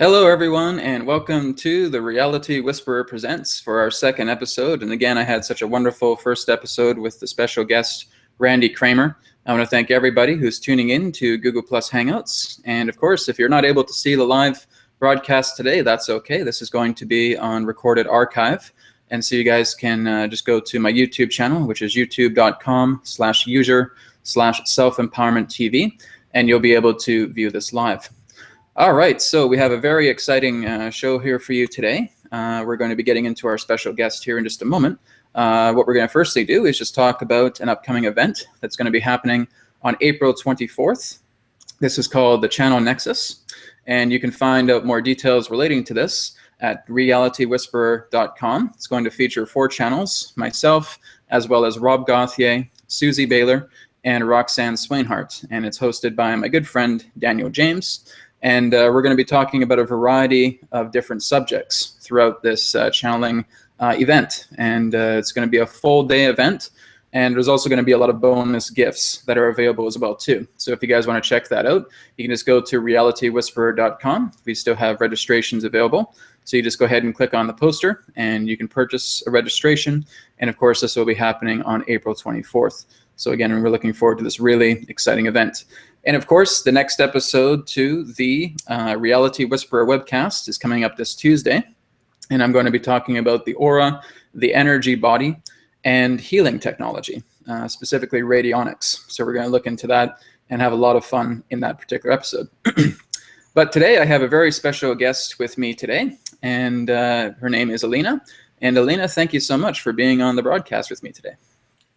Hello, everyone, and welcome to the Reality Whisperer Presents for our second episode. And again, I had such a wonderful first episode with the special guest, Randy Kramer. I want to thank everybody who's tuning in to Google Plus Hangouts. And of course, if you're not able to see the live broadcast today, that's okay. This is going to be on recorded archive. And so you guys can just go to my YouTube channel, which is youtube.com/user/self-empowerment-TV, and you'll be able to view this live. All right, so we have a very exciting show here for you today. We're going to be getting into our special guest here in just a moment. What we're going to firstly do is just talk about an upcoming event that's going to be happening on April 24th. This is called the Channel Nexus, and you can find out more details relating to this at realitywhisperer.com. It's going to feature 4 channels, myself, as well as Rob Gauthier, Susie Baylor, and Roxanne Swainhart, and it's hosted by my good friend Daniel James. And we're going to be talking about a variety of different subjects throughout this channeling event. And it's going to be a full day event. And there's also going to be a lot of bonus gifts that are available as well, too. So if you guys want to check that out, you can just go to realitywhisperer.com. We still have registrations available. So you just go ahead and click on the poster, and you can purchase a registration. And of course, this will be happening on April 24th. So again, we're looking forward to this really exciting event. And of course, the next episode to the Reality Whisperer webcast is coming up this Tuesday. And I'm going to be talking about the aura, the energy body, and healing technology, specifically radionics. So we're going to look into that and have a lot of fun in that particular episode. But today I have a very special guest with me today, and her name is Elena. And Elena, thank you so much for being on the broadcast with me today.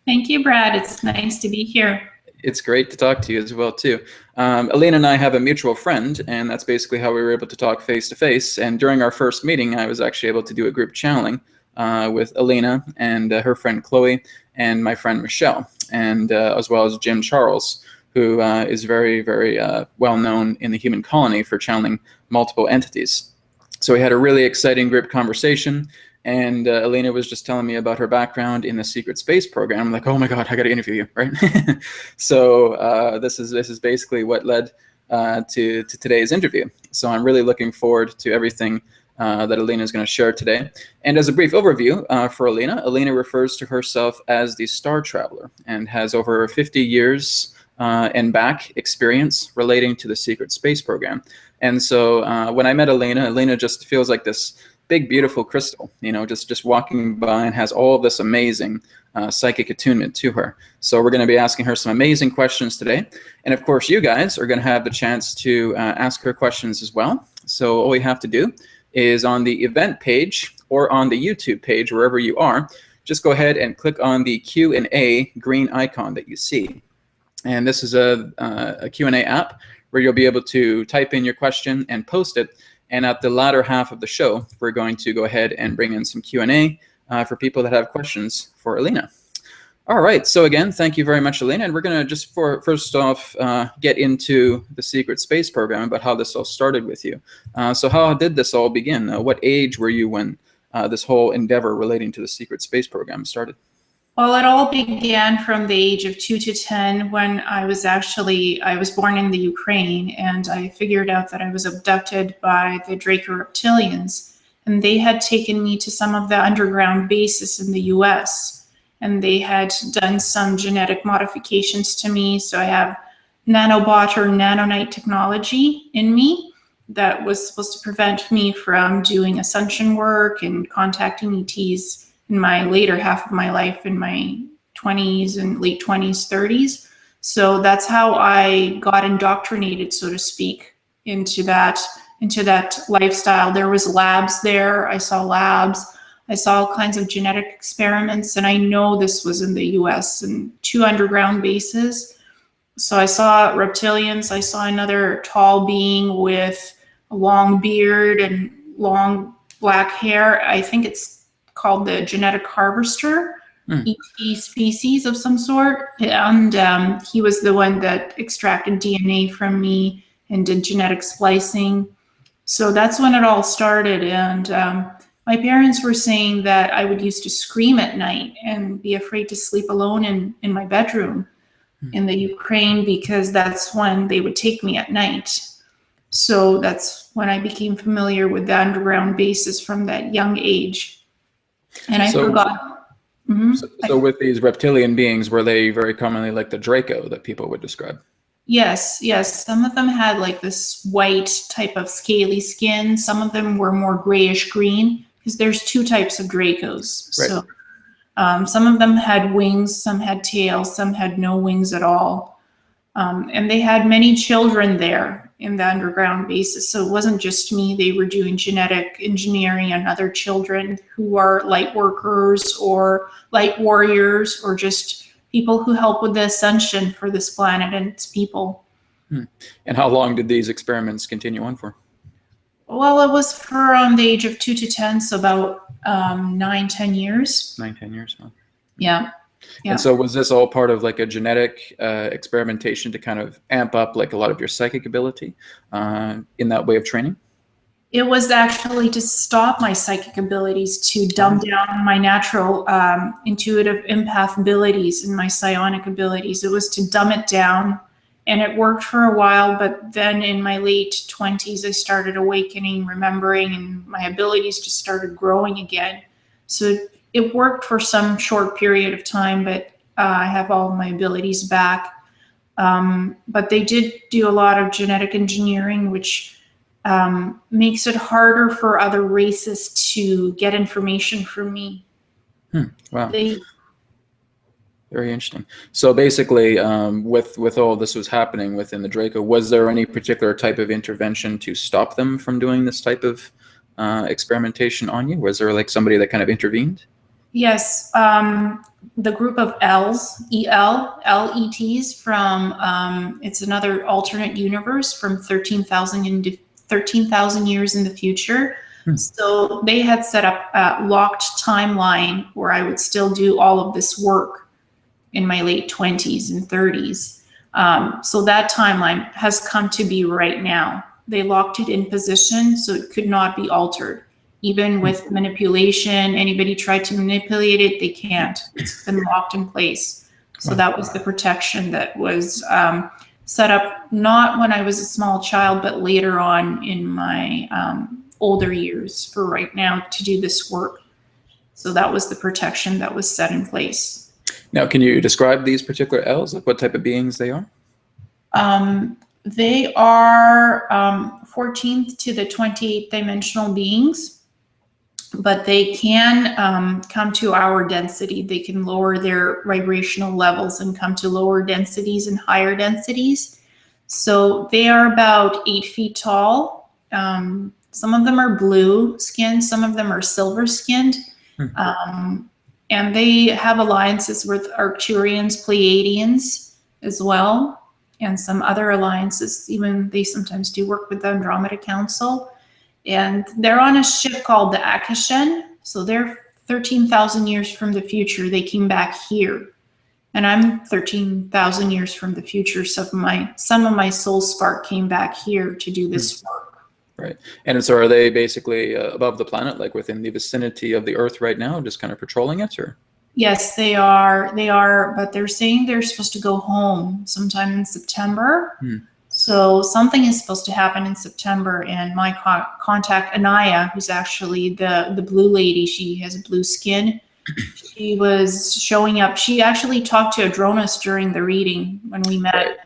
Thank you, Brad. It's nice to be here. It's great to talk to you as well, too. Elena and I have a mutual friend, and that's basically how we were able to talk face-to-face. And during our first meeting, I was actually able to do a group channeling with Elena and her friend Chloe and my friend Michelle, and as well as Jim Charles, who is very, very well known in the human colony for channeling multiple entities. So we had a really exciting group conversation. And Elena was just telling me about her background in the secret space program. I'm like, oh my God, I got to interview you, right? So this is basically what led to today's interview. So I'm really looking forward to everything that Elena is going to share today. And as a brief overview for Elena, Elena refers to herself as the Star Traveler and has over 50 years and back experience relating to the secret space program. And so when I met Elena, Elena just feels like this big, beautiful crystal, you know, just walking by, and has all this amazing psychic attunement to her. So we're going to be asking her some amazing questions today. And of course, you guys are going to have the chance to ask her questions as well. So all you have to do is on the event page or on the YouTube page, wherever you are, just go ahead and click on the Q&A green icon that you see. And this is a Q&A app where you'll be able to type in your question and post it. And at the latter half of the show, we're going to go ahead and bring in some Q&A for people that have questions for Elena. All right, so again, thank you very much, Elena. And we're going to just first off get into the secret space program, about how this all started with you. So how did this all begin? What age were you when this whole endeavor relating to the secret space program started? Well, it all began from the age of 2 to 10 when I was born in the Ukraine, and I figured out that I was abducted by the Draco reptilians, and they had taken me to some of the underground bases in the US, and they had done some genetic modifications to me. So I have nanobot or nanonite technology in me that was supposed to prevent me from doing ascension work and contacting ETs in my later half of my life, in my 20s and late 20s, 30s. So that's how I got indoctrinated, so to speak, into that lifestyle. There was labs there. I saw labs. I saw all kinds of genetic experiments, and I know this was in the US and 2 underground bases. So I saw reptilians. I saw another tall being with a long beard and long black hair. I think it's called the genetic harvester, ET species of some sort. And he was the one that extracted DNA from me and did genetic splicing. So that's when it all started. And my parents were saying that I would used to scream at night and be afraid to sleep alone in my bedroom in the Ukraine, because that's when they would take me at night. So that's when I became familiar with the underground bases from that young age. And I So, forgot. so with these reptilian beings, were they very commonly like the Draco that people would describe? Yes, yes. Some of them had like this white type of scaly skin. Some of them were more grayish green because there's two types of Dracos. Right. So some of them had wings, some had tails, some had no wings at all. And they had many children there in the underground bases. So it wasn't just me. They were doing genetic engineering on other children who are light workers or light warriors or just people who help with the ascension for this planet and its people. And how long did these experiments continue on for? Well, it was from the age of 2 to 10, so about 9-10 years. 9-10 years. Huh? Yeah. Yeah. And so was this all part of like a genetic experimentation to kind of amp up like a lot of your psychic ability in that way of training? It was actually to stop my psychic abilities, to dumb down my natural intuitive empath abilities and my psionic abilities. It was to dumb it down, and it worked for a while, but then in my late 20s, I started awakening, remembering, and my abilities just started growing again. So it worked for some short period of time, but I have all of my abilities back. But they did do a lot of genetic engineering, which makes it harder for other races to get information from me. Wow. Very interesting. So basically, with all this was happening within the Draco, was there any particular type of intervention to stop them from doing this type of experimentation on you? Was there like somebody that kind of intervened? Yes, the group of L's, LETs from, it's another alternate universe from 13,000 years in the future. So they had set up a locked timeline where I would still do all of this work in my late 20s and 30s. So that timeline has come to be right now. They locked it in position so it could not be altered. Even with manipulation, anybody tried to manipulate it, they can't. It's been locked in place. So that was the protection that was set up, not when I was a small child, but later on in my older years for right now to do this work. So that was the protection that was set in place. Now, can you describe these particular L's, like what type of beings they are? They are 14th to the 28th dimensional beings, but they can come to our density. They can lower their vibrational levels and come to lower densities and higher densities. So they are about 8 feet tall. Some of them are blue skinned, some of them are silver skinned. And they have alliances with Arcturians, Pleiadians as well, and some other alliances. Even they sometimes do work with the Andromeda Council. And they're on a ship called the Akashen. So they're 13,000 years from the future. They came back here. And I'm 13,000 years from the future. So some of my soul spark came back here to do this work. Right. And so are they basically above the planet, like within the vicinity of the Earth right now, just kind of patrolling it, or? Yes, they are. They are, but they're saying they're supposed to go home sometime in September. So something is supposed to happen in September, and my contact, Anaya, who's actually the blue lady, she has a blue skin. She was showing up. She actually talked to Adronis during the reading when we met. Right.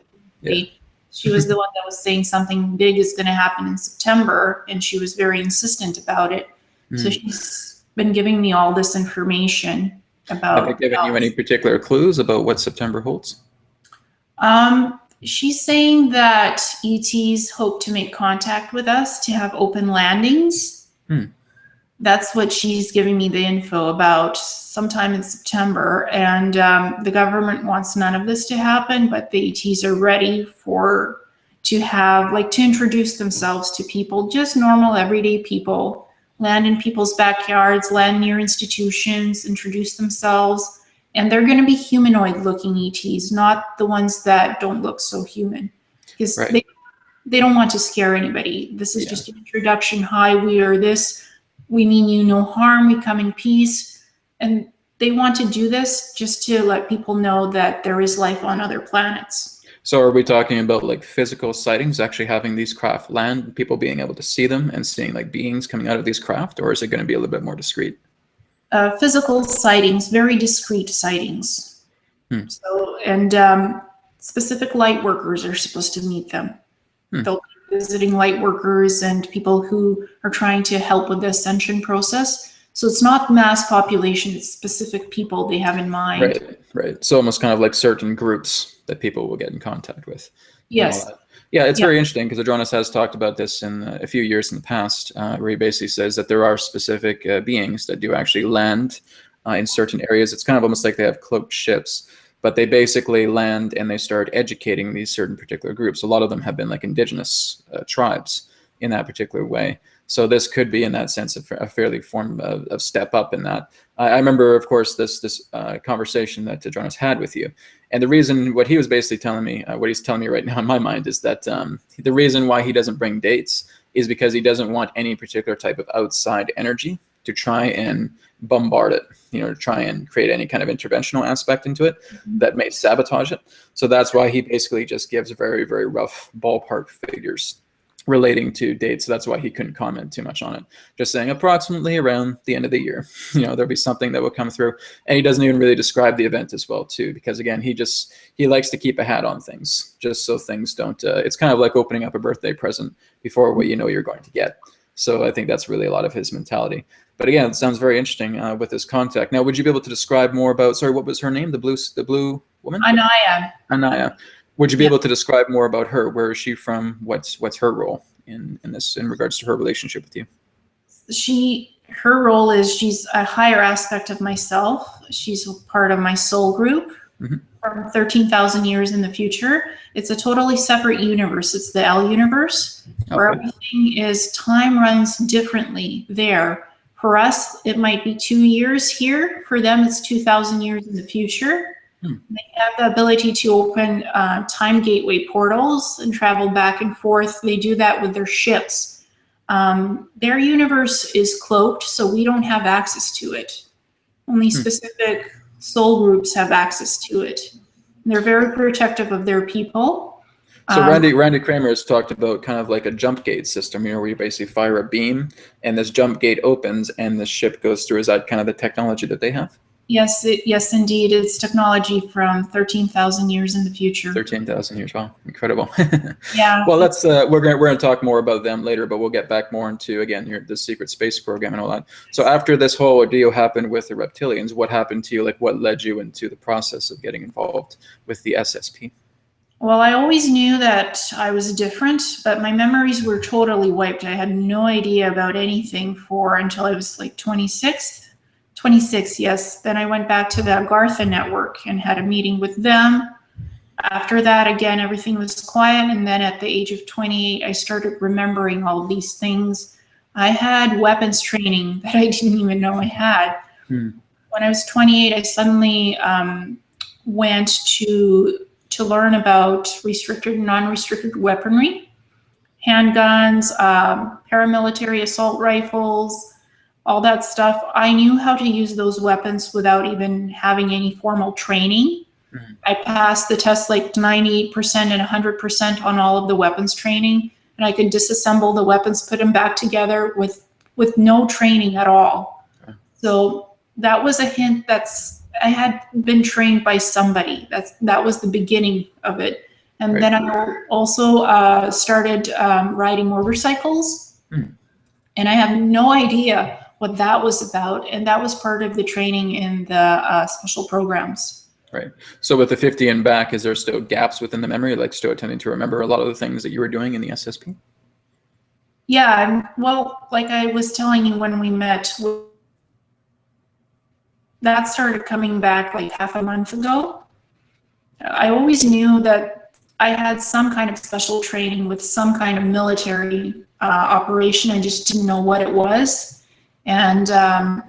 Yeah. She was the one that was saying something big is going to happen in September, and she was very insistent about it. So she's been giving me all this information about. Have they given you any particular clues about what September holds? She's saying that ETs hope to make contact with us to have open landings. That's what she's giving me the info about sometime in September. And the government wants none of this to happen, but the ETs are ready to introduce themselves to people, just normal everyday people, land in people's backyards, land near institutions, introduce themselves. And they're going to be humanoid looking ETs, not the ones that don't look so human, because they don't want to scare anybody. This is just an introduction. Hi, we are this. We mean you no harm. We come in peace. And they want to do this just to let people know that there is life on other planets. So are we talking about like physical sightings, actually having these craft land, people being able to see them and seeing like beings coming out of these craft, or is it going to be a little bit more discreet? Physical sightings, very discrete sightings. So, and specific light workers are supposed to meet them. They'll be visiting light workers and people who are trying to help with the ascension process. So it's not mass population, it's specific people they have in mind. Right, right. So almost kind of like certain groups that people will get in contact with. Yes. Yeah, it's very interesting because Adronis has talked about this in a few years in the past, where he basically says that there are specific beings that do actually land in certain areas. It's kind of almost like they have cloaked ships, but they basically land and they start educating these certain particular groups. A lot of them have been like indigenous tribes in that particular way. So this could be, in that sense, a fairly form of step up in that. I remember, of course, this conversation that Jonas had with you. And the reason, what he was basically telling me, what he's telling me right now in my mind is that the reason why he doesn't bring dates is because he doesn't want any particular type of outside energy to try and bombard it, to try and create any kind of interventional aspect into it that may sabotage it. So that's why he basically just gives very, very rough ballpark figures relating to dates. So that's why he couldn't comment too much on it. Just saying approximately around the end of the year, there'll be something that will come through. And he doesn't even really describe the event as well too, because again, he likes to keep a hat on things just so things don't, it's kind of like opening up a birthday present before what you're going to get. So I think that's really a lot of his mentality. But again, it sounds very interesting with this contact. Now, would you be able to describe more about, sorry, what was her name? The blue woman? Anaya. Anaya. Would you be able to describe more about her? Where is she from? What's her role in this in regards to her relationship with you? Her role is she's a higher aspect of myself. She's a part of my soul group from 13,000 years in the future. It's a totally separate universe. It's the L universe, where everything is, time runs differently there. For us, it might be 2 years here. For them, it's 2,000 years in the future. They have the ability to open time gateway portals and travel back and forth. They do that with their ships. Their universe is cloaked, so we don't have access to it. Only specific soul groups have access to it. They're very protective of their people. So Randy Kramer has talked about kind of like a jump gate system, where you basically fire a beam and this jump gate opens and the ship goes through. Is that kind of the technology that they have? Yes, yes, indeed. It's technology from 13,000 years in the future. 13,000 years. Wow, incredible. Yeah. Well, let's we're gonna talk more about them later, but we'll get back more into, again, the secret space program and all that. So after this whole ordeal happened with the reptilians, what happened to you? Like, what led you into the process of getting involved with the SSP? Well, I always knew that I was different, but my memories were totally wiped. I had no idea about anything until I was like 26, yes. Then I went back to the Agartha network and had a meeting with them. After that, again, everything was quiet. And then at the age of 28, I started remembering all of these things. I had weapons training that I didn't even know I had. When I was 28, I suddenly went to learn about restricted and non-restricted weaponry, handguns, paramilitary assault rifles, all that stuff. I knew how to use those weapons without even having any formal training. I passed the test like 98% and 100% on all of the weapons training, and I could disassemble the weapons, put them back together with no training at all. So that was a hint I had been trained by somebody. That was the beginning of it. And then I also started riding motorcycles, and I have no idea what that was about. And that was part of the training in the special programs. Right. So with the 50 and back, is there still gaps within the memory, like still tending to remember a lot of the things that you were doing in the SSP? Yeah, well, like I was telling you when we met, that started coming back like half a month ago. I always knew that I had some kind of special training with some kind of military operation. I just didn't know what it was. And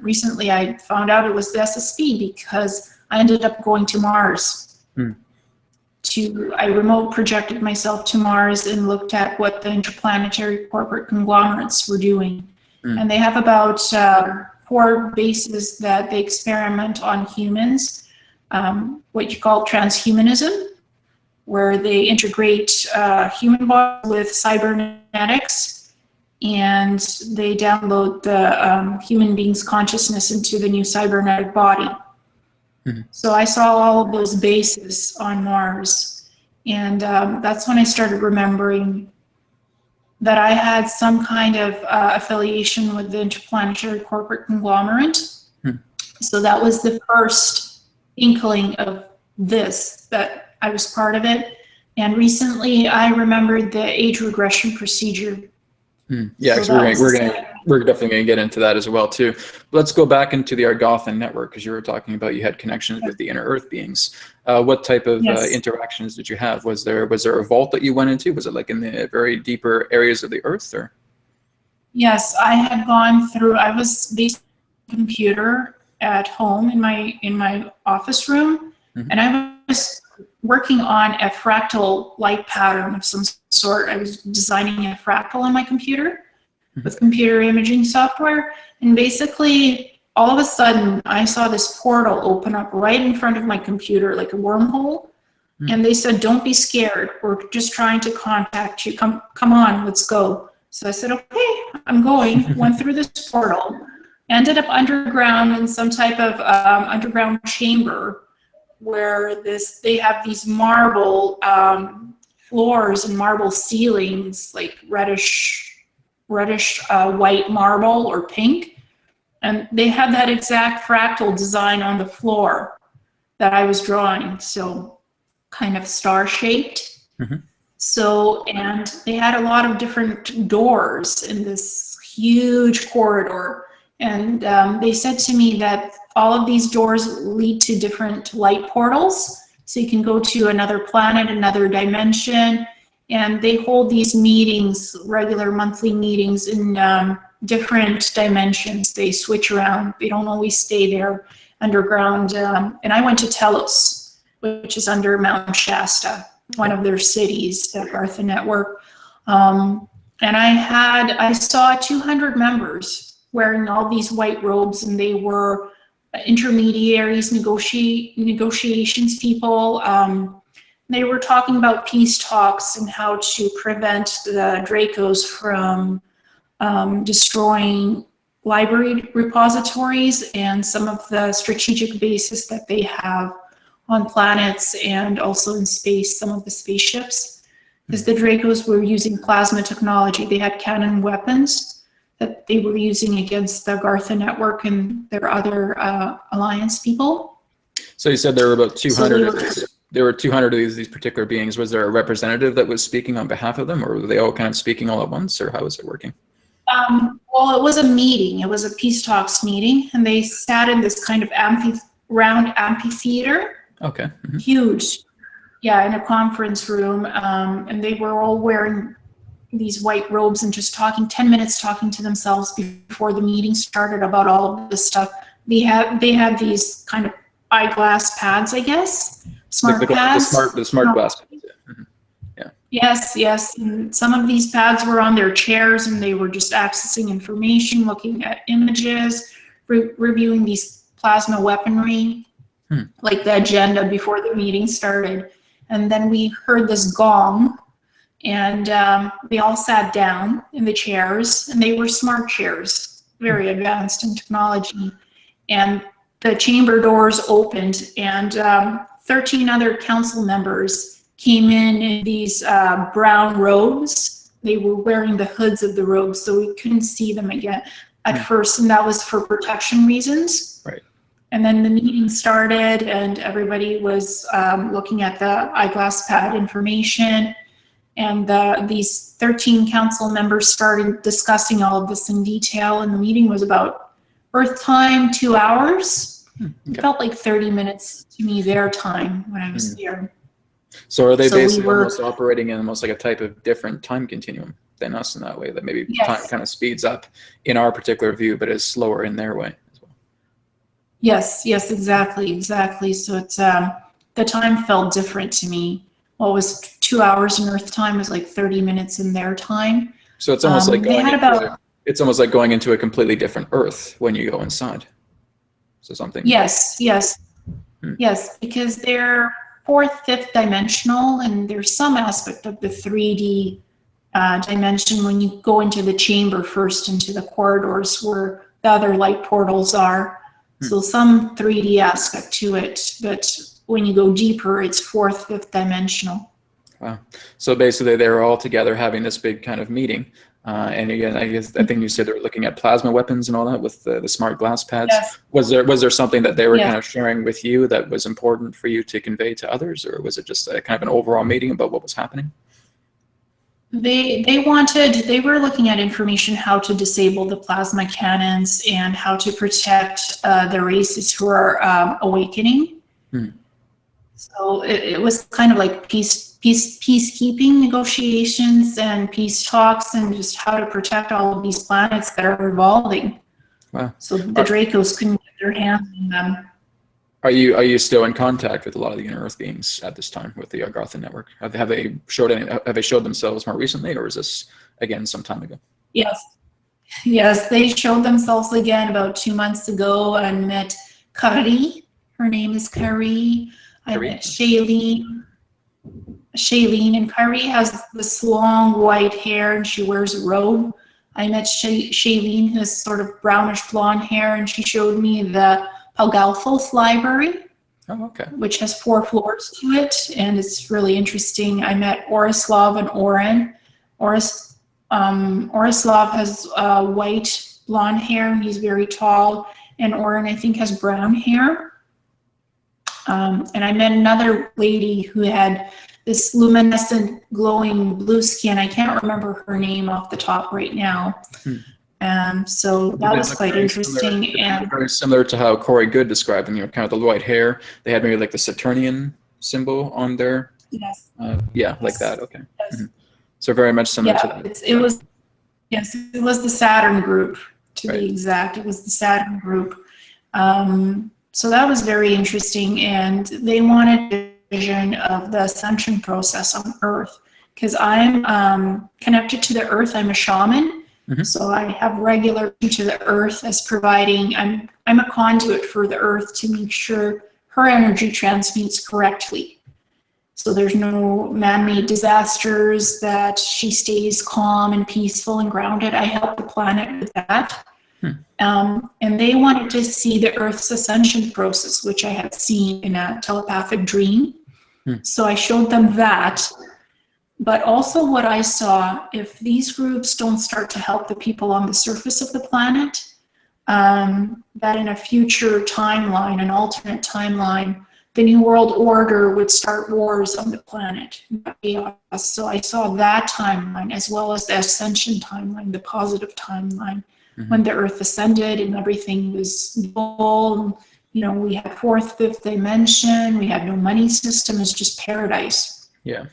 recently I found out it was the SSP because I ended up going to Mars. I remote projected myself to Mars and looked at what the interplanetary corporate conglomerates were doing. And they have about 4 bases that they experiment on humans, what you call transhumanism, where they integrate human body with cybernetics, and they download the human being's consciousness into the new cybernetic body. So I saw all of those bases on Mars, and that's when I started remembering that I had some kind of affiliation with the interplanetary corporate conglomerate. So that was the first inkling of this, that I was part of it. And recently I remembered the age regression procedure. Yeah, So because we're definitely going to get into that as well too. Let's go back into the Argothan network, because you were talking about you had connections with the inner Earth beings. What type of interactions did you have? Was there a vault that you went into? Was it like in the very deeper areas of the Earth, or? Yes, I had gone through. I was based on a computer at home in my office room, and I was working on a fractal light pattern of some sort. I was designing a fractal on my computer with computer imaging software, and basically all of a sudden I saw this portal open up right in front of my computer, like a wormhole, and they said, "Don't be scared, we're just trying to contact you, come on, let's go." So I said, "Okay, I'm going." Went through this portal, ended up underground in some type of underground chamber, where they have these marble floors and marble ceilings, like reddish white marble or pink, and they had that exact fractal design on the floor that I was drawing, so kind of star shaped. So, and they had a lot of different doors in this huge corridor, and they said to me that all of these doors lead to different light portals, so you can go to another planet, another dimension, and they hold these meetings, regular monthly meetings in different dimensions. They switch around. They don't always stay there underground. And I went to Telos, which is under Mount Shasta, one of their cities, the Argothan network. And I saw 200 members wearing all these white robes, and they were intermediaries, negotiations people. They were talking about peace talks and how to prevent the Dracos from destroying library repositories and some of the strategic bases that they have on planets and also in space, some of the spaceships. Because the Dracos were using plasma technology. They had cannon weapons that they were using against the Argothan network and their other alliance people. So you said there were about 200 of these. There were 200 of these particular beings. Was there a representative that was speaking on behalf of them, or were they all kind of speaking all at once, or how was it working? Well, it was a meeting. It was a peace talks meeting, and they sat in this kind of round amphitheater. Okay. Huge. Yeah, in a conference room, and they were all wearing these white robes and just talking 10 minutes, talking to themselves before the meeting started about all of this stuff. They had these kind of eyeglass pads, I guess. Smart pads. The smart glass pads. Yeah. Yes. And some of these pads were on their chairs, and they were just accessing information, looking at images, reviewing these plasma weaponry, like the agenda before the meeting started. And then we heard this gong, and we all sat down in the chairs, and they were smart chairs, very advanced in technology. And the chamber doors opened, and 13 other council members came in these brown robes. They were wearing the hoods of the robes, so we couldn't see them again at first, and that was for protection reasons. Right. And then the meeting started, and everybody was looking at the eyeglass pad information, and these 13 council members started discussing all of this in detail, and the meeting was about Earth time, 2 hours. It felt like 30 minutes to me their time when I was there. So are they basically almost operating in almost like a type of different time continuum than us in that way, that maybe time kind of speeds up in our particular view, but is slower in their way as well? Yes, exactly. So it's the time felt different to me. What was 2 hours in Earth time was like 30 minutes in their time. So it's almost like it's almost like going into a completely different Earth when you go inside. So something. Yes, because they're fourth, fifth dimensional, and there's some aspect of the 3D dimension when you go into the chamber first, into the corridors where the other light portals are. So some 3D aspect to it, but when you go deeper, it's fourth, fifth dimensional. Wow. So basically they were all together having this big kind of meeting. And again, I think you said they were looking at plasma weapons and all that with the smart glass pads. Yes. Was there something that they were Yes. kind of sharing with you that was important for you to convey to others, or was it just a kind of an overall meeting about what was happening? They were looking at information how to disable the plasma cannons and how to protect the races who are awakening. So it was kind of like peacekeeping negotiations and peace talks, and just how to protect all of these planets that are evolving. Wow. So the Dracos couldn't get their hands on them. Are you still in contact with a lot of the inner Earth beings at this time with the Argothan network? Have they showed themselves more recently, or is this again some time ago? Yes, they showed themselves again about 2 months ago. I met Kari. Her name is Kari. I met Shailene, and Kari has this long white hair and she wears a robe. I met Shailene, who has sort of brownish blonde hair, and she showed me the Palgalthos library, which has 4 floors to it, and it's really interesting. I met Orislav and Oren. Orislav has white blonde hair, and he's very tall, and Oren, I think, has brown hair. And I met another lady who had this luminescent, glowing blue skin. I can't remember her name off the top right now. So that was quite interesting. And very similar to how Corey Good described them, kind of the white hair. They had maybe like the Saturnian symbol on their. Yes. Like that. Okay. Yes. So very much similar to that. It was the Saturn group, to be exact. It was the Saturn group. So that was very interesting, and they wanted a vision of the ascension process on Earth, because I'm connected to the Earth. I'm a shaman. So I have regular to the Earth as providing, I'm a conduit for the Earth to make sure her energy transmutes correctly. So there's no man-made disasters, that she stays calm and peaceful and grounded. I help the planet with that. And they wanted to see the Earth's ascension process, which I had seen in a telepathic dream. So I showed them that. But also what I saw, if these groups don't start to help the people on the surface of the planet, that in a future timeline, an alternate timeline, the New World Order would start wars on the planet. So I saw that timeline, as well as the ascension timeline, the positive timeline, when the Earth ascended and everything was full. You know, we had 4th, 5th dimension, we had no money system, it's just paradise. Yeah.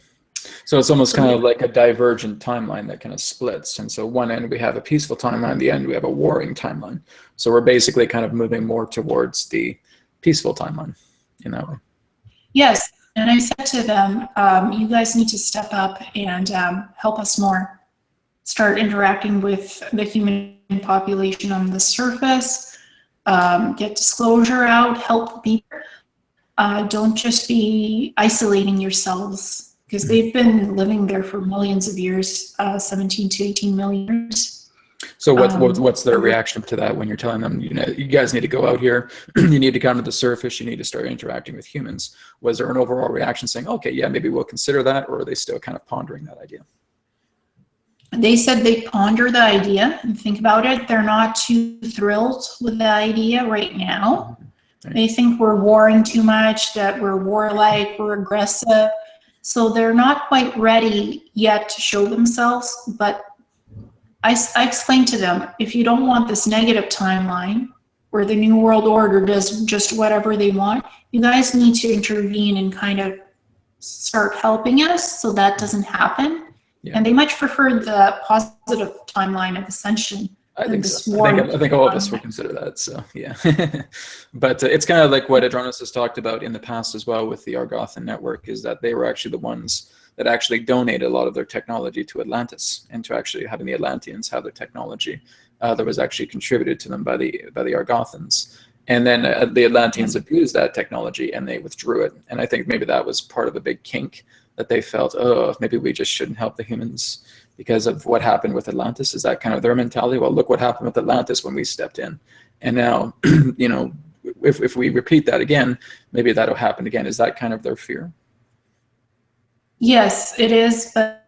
So it's almost kind of like a divergent timeline that kind of splits. And so one end we have a peaceful timeline, the end we have a warring timeline. So we're basically kind of moving more towards the peaceful timeline in that way. Yes, and I said to them, you guys need to step up and help us more. Start interacting with the human population on the surface, get disclosure out, help people. Don't just be isolating yourselves, because they've been living there for millions of years, 17 to 18 million years. So what's their reaction to that when you're telling them, you know, you guys need to go out here, you need to come to the surface, you need to start interacting with humans? Was there an overall reaction saying, okay, yeah, maybe we'll consider that, or are they still kind of pondering that idea? They said they ponder the idea and think about it. They're not too thrilled with the idea right now. They think we're warring too much, that we're warlike, we're aggressive. So they're not quite ready yet to show themselves, but I explained to them, if you don't want this negative timeline where the New World Order does just whatever they want, you guys need to intervene and kind of start helping us so that doesn't happen. And they much prefer the positive timeline of ascension. I think so. I think all of us would consider that. So yeah, but it's kind of like what Adronis has talked about in the past as well with the Argothan network, is that they were actually the ones that actually donated a lot of their technology to Atlantis, and to actually having the Atlanteans have their technology that was actually contributed to them by the Argothans. And then the Atlanteans abused that technology and they withdrew it. And I think maybe that was part of a big kink that they felt, oh, maybe we just shouldn't help the humans because of what happened with Atlantis. Is that kind of their mentality? Well, look what happened with Atlantis when we stepped in. And now, you know, if we repeat that again, maybe that'll happen again. Is that kind of their fear? Yes, it is, but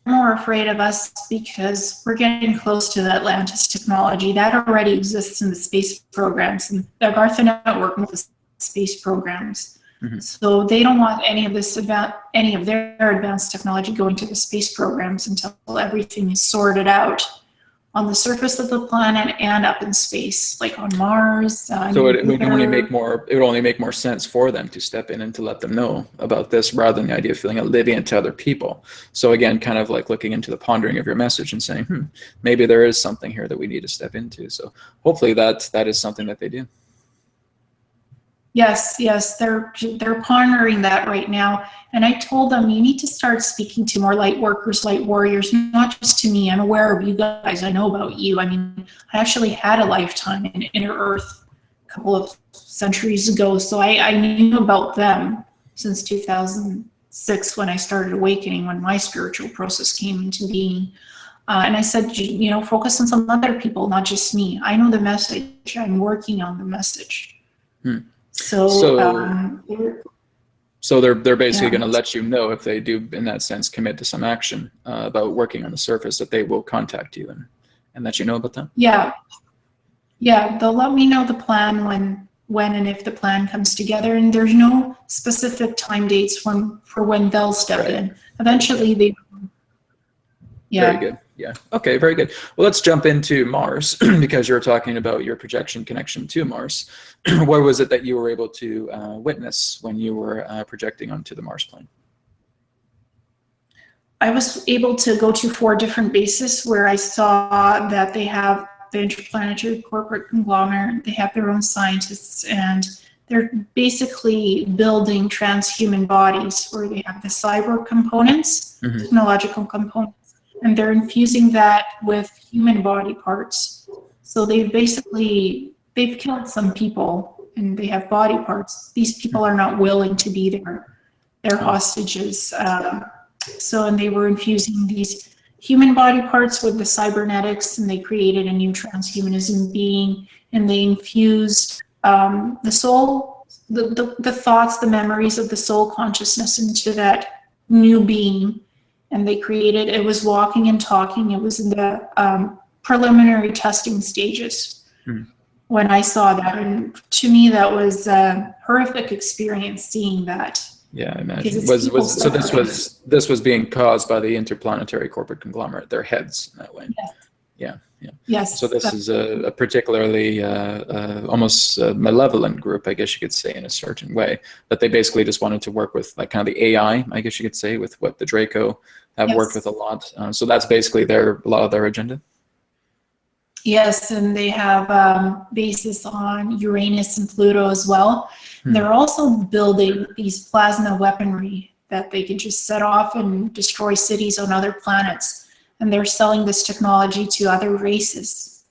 more afraid of us because we're getting close to the Atlantis technology that already exists in the space programs, and the Agartha network with the space programs. So they don't want any of this any of their advanced technology going to the space programs until everything is sorted out on the surface of the planet and up in space, like on Mars. So it would only make more sense for them to step in and to let them know about this, rather than the idea of feeling oblivion to other people. So again, kind of like looking into the pondering of your message and saying, maybe there is something here that we need to step into. So hopefully that is something that they do. Yes, they're pondering that right now. And I told them, you need to start speaking to more light workers, light warriors, not just to me. I'm aware of you guys. I know about you. I mean, I actually had a lifetime in Inner Earth a couple of centuries ago. So I knew about them since 2006 when I started awakening, when my spiritual process came into being. And I said, you know, focus on some other people, not just me. I know the message. I'm working on the message. So they're basically going to let you know if they do, in that sense, commit to some action about working on the surface, that they will contact you and let you know about that. Yeah, they'll let me know the plan when and if the plan comes together, and there's no specific time dates for when they'll step in. Eventually, they. Yeah. Very good. Yeah. Okay. Very good. Well, let's jump into Mars because you were talking about your projection connection to Mars. What was it that you were able to witness when you were projecting onto the Mars plane? I was able to go to 4 different bases where I saw that they have the interplanetary corporate conglomerate. They have their own scientists, and they're basically building transhuman bodies where they have the cyber components, technological components, and they're infusing that with human body parts. So they've killed some people and they have body parts. These people are not willing to be their hostages. And they were infusing these human body parts with the cybernetics, and they created a new transhumanism being, and they infused the soul, the thoughts, the memories of the soul consciousness into that new being. And they created, it was walking and talking. It was in the preliminary testing stages when I saw that. And to me, that was a horrific experience seeing that. Yeah, I imagine. So this was being caused by the interplanetary corporate conglomerate, their heads that way. Yes. Yeah. Yes. So this is a particularly almost malevolent group, I guess you could say, in a certain way, that they basically just wanted to work with, like, kind of the AI, I guess you could say, with what the Draco have worked with a lot. So that's basically a lot of their agenda. Yes, and they have bases on Uranus and Pluto as well. They're also building these plasma weaponry that they can just set off and destroy cities on other planets. And they're selling this technology to other races.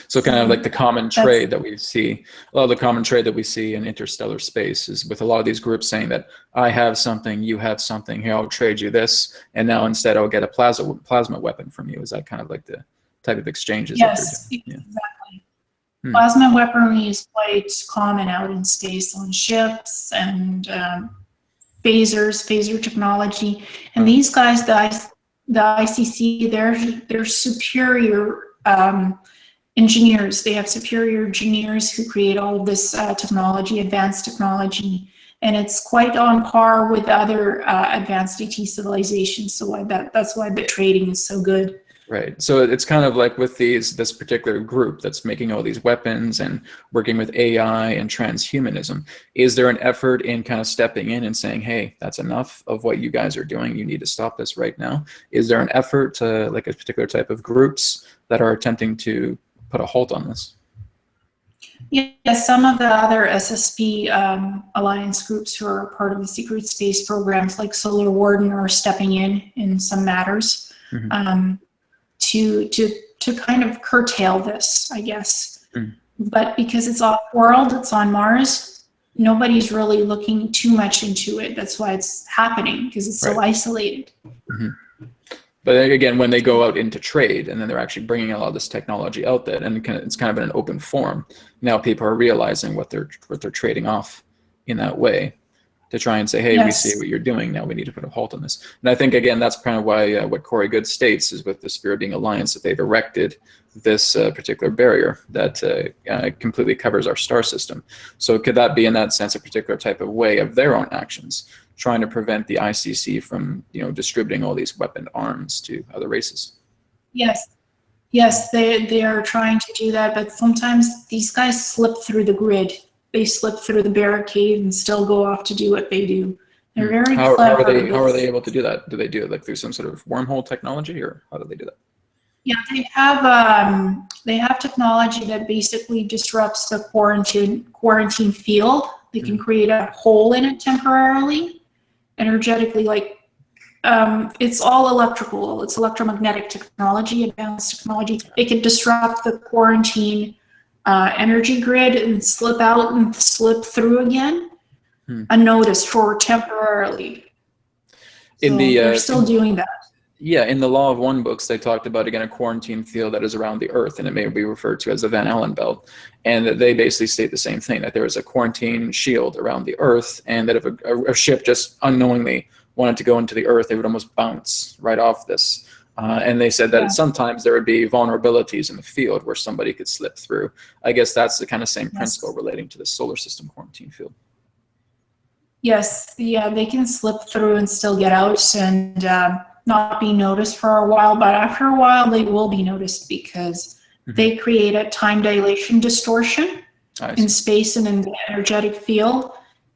So kind of like the common trade that we see, a lot of the common trade that we see in interstellar space is with a lot of these groups saying that I have something, you have something, here, I'll trade you this, and now instead I'll get a plasma weapon from you. Is that kind of like the type of exchanges? Yes, exactly. Plasma weaponry is quite common out in space on ships and phaser technology. And these guys, the ICC, they're superior engineers. They have superior engineers who create all of this technology, advanced technology, and it's quite on par with other advanced ET civilizations. So that's why the trading is so good. Right. So it's kind of like with this particular group that's making all these weapons and working with AI and transhumanism, is there an effort in kind of stepping in and saying, hey, that's enough of what you guys are doing, you need to stop this right now? Is there an effort to, like, a particular type of groups that are attempting to put a halt on this? Yes, some of the other SSP alliance groups who are part of the secret space programs, like Solar Warden, are stepping in some matters. To kind of curtail this, I guess. But because it's off-world, it's on Mars, nobody's really looking too much into it. That's why it's happening, because it's so isolated. Mm-hmm. But then again, when they go out into trade and then they're actually bringing a lot of this technology out there, and it's kind of in an open forum, now people are realizing what they're trading off in that way, to try and say, hey, we see what you're doing, now we need to put a halt on this. And I think, again, that's kind of why what Corey Good states is with the Sphere Being Alliance, that they've erected this particular barrier that completely covers our star system. So could that be, in that sense, a particular type of way of their own actions, trying to prevent the ICC from, distributing all these weapon arms to other races? Yes, they are trying to do that, but sometimes these guys slip through the grid. They slip through the barricade and still go off to do what they do. They're very clever. How are they able to do that? Do they do it like through some sort of wormhole technology, or how do they do that? Yeah, they have technology that basically disrupts the quarantine field. They can create a hole in it temporarily, energetically, like it's all electrical. It's electromagnetic technology, advanced technology. It can disrupt the quarantine energy grid and slip out and slip through again, unnoticed for temporarily. So they're still doing that. Yeah, in the Law of One books, they talked about, again, a quarantine field that is around the Earth, and it may be referred to as the Van Allen belt. And that they basically state the same thing, that there is a quarantine shield around the Earth, and that if a ship just unknowingly wanted to go into the Earth, they would almost bounce right off this. And they said that sometimes there would be vulnerabilities in the field where somebody could slip through. I guess that's the kind of same principle relating to the solar system quarantine field. Yes, yeah, they can slip through and still get out and not be noticed for a while, but after a while they will be noticed because they create a time dilation distortion in space and in the energetic field.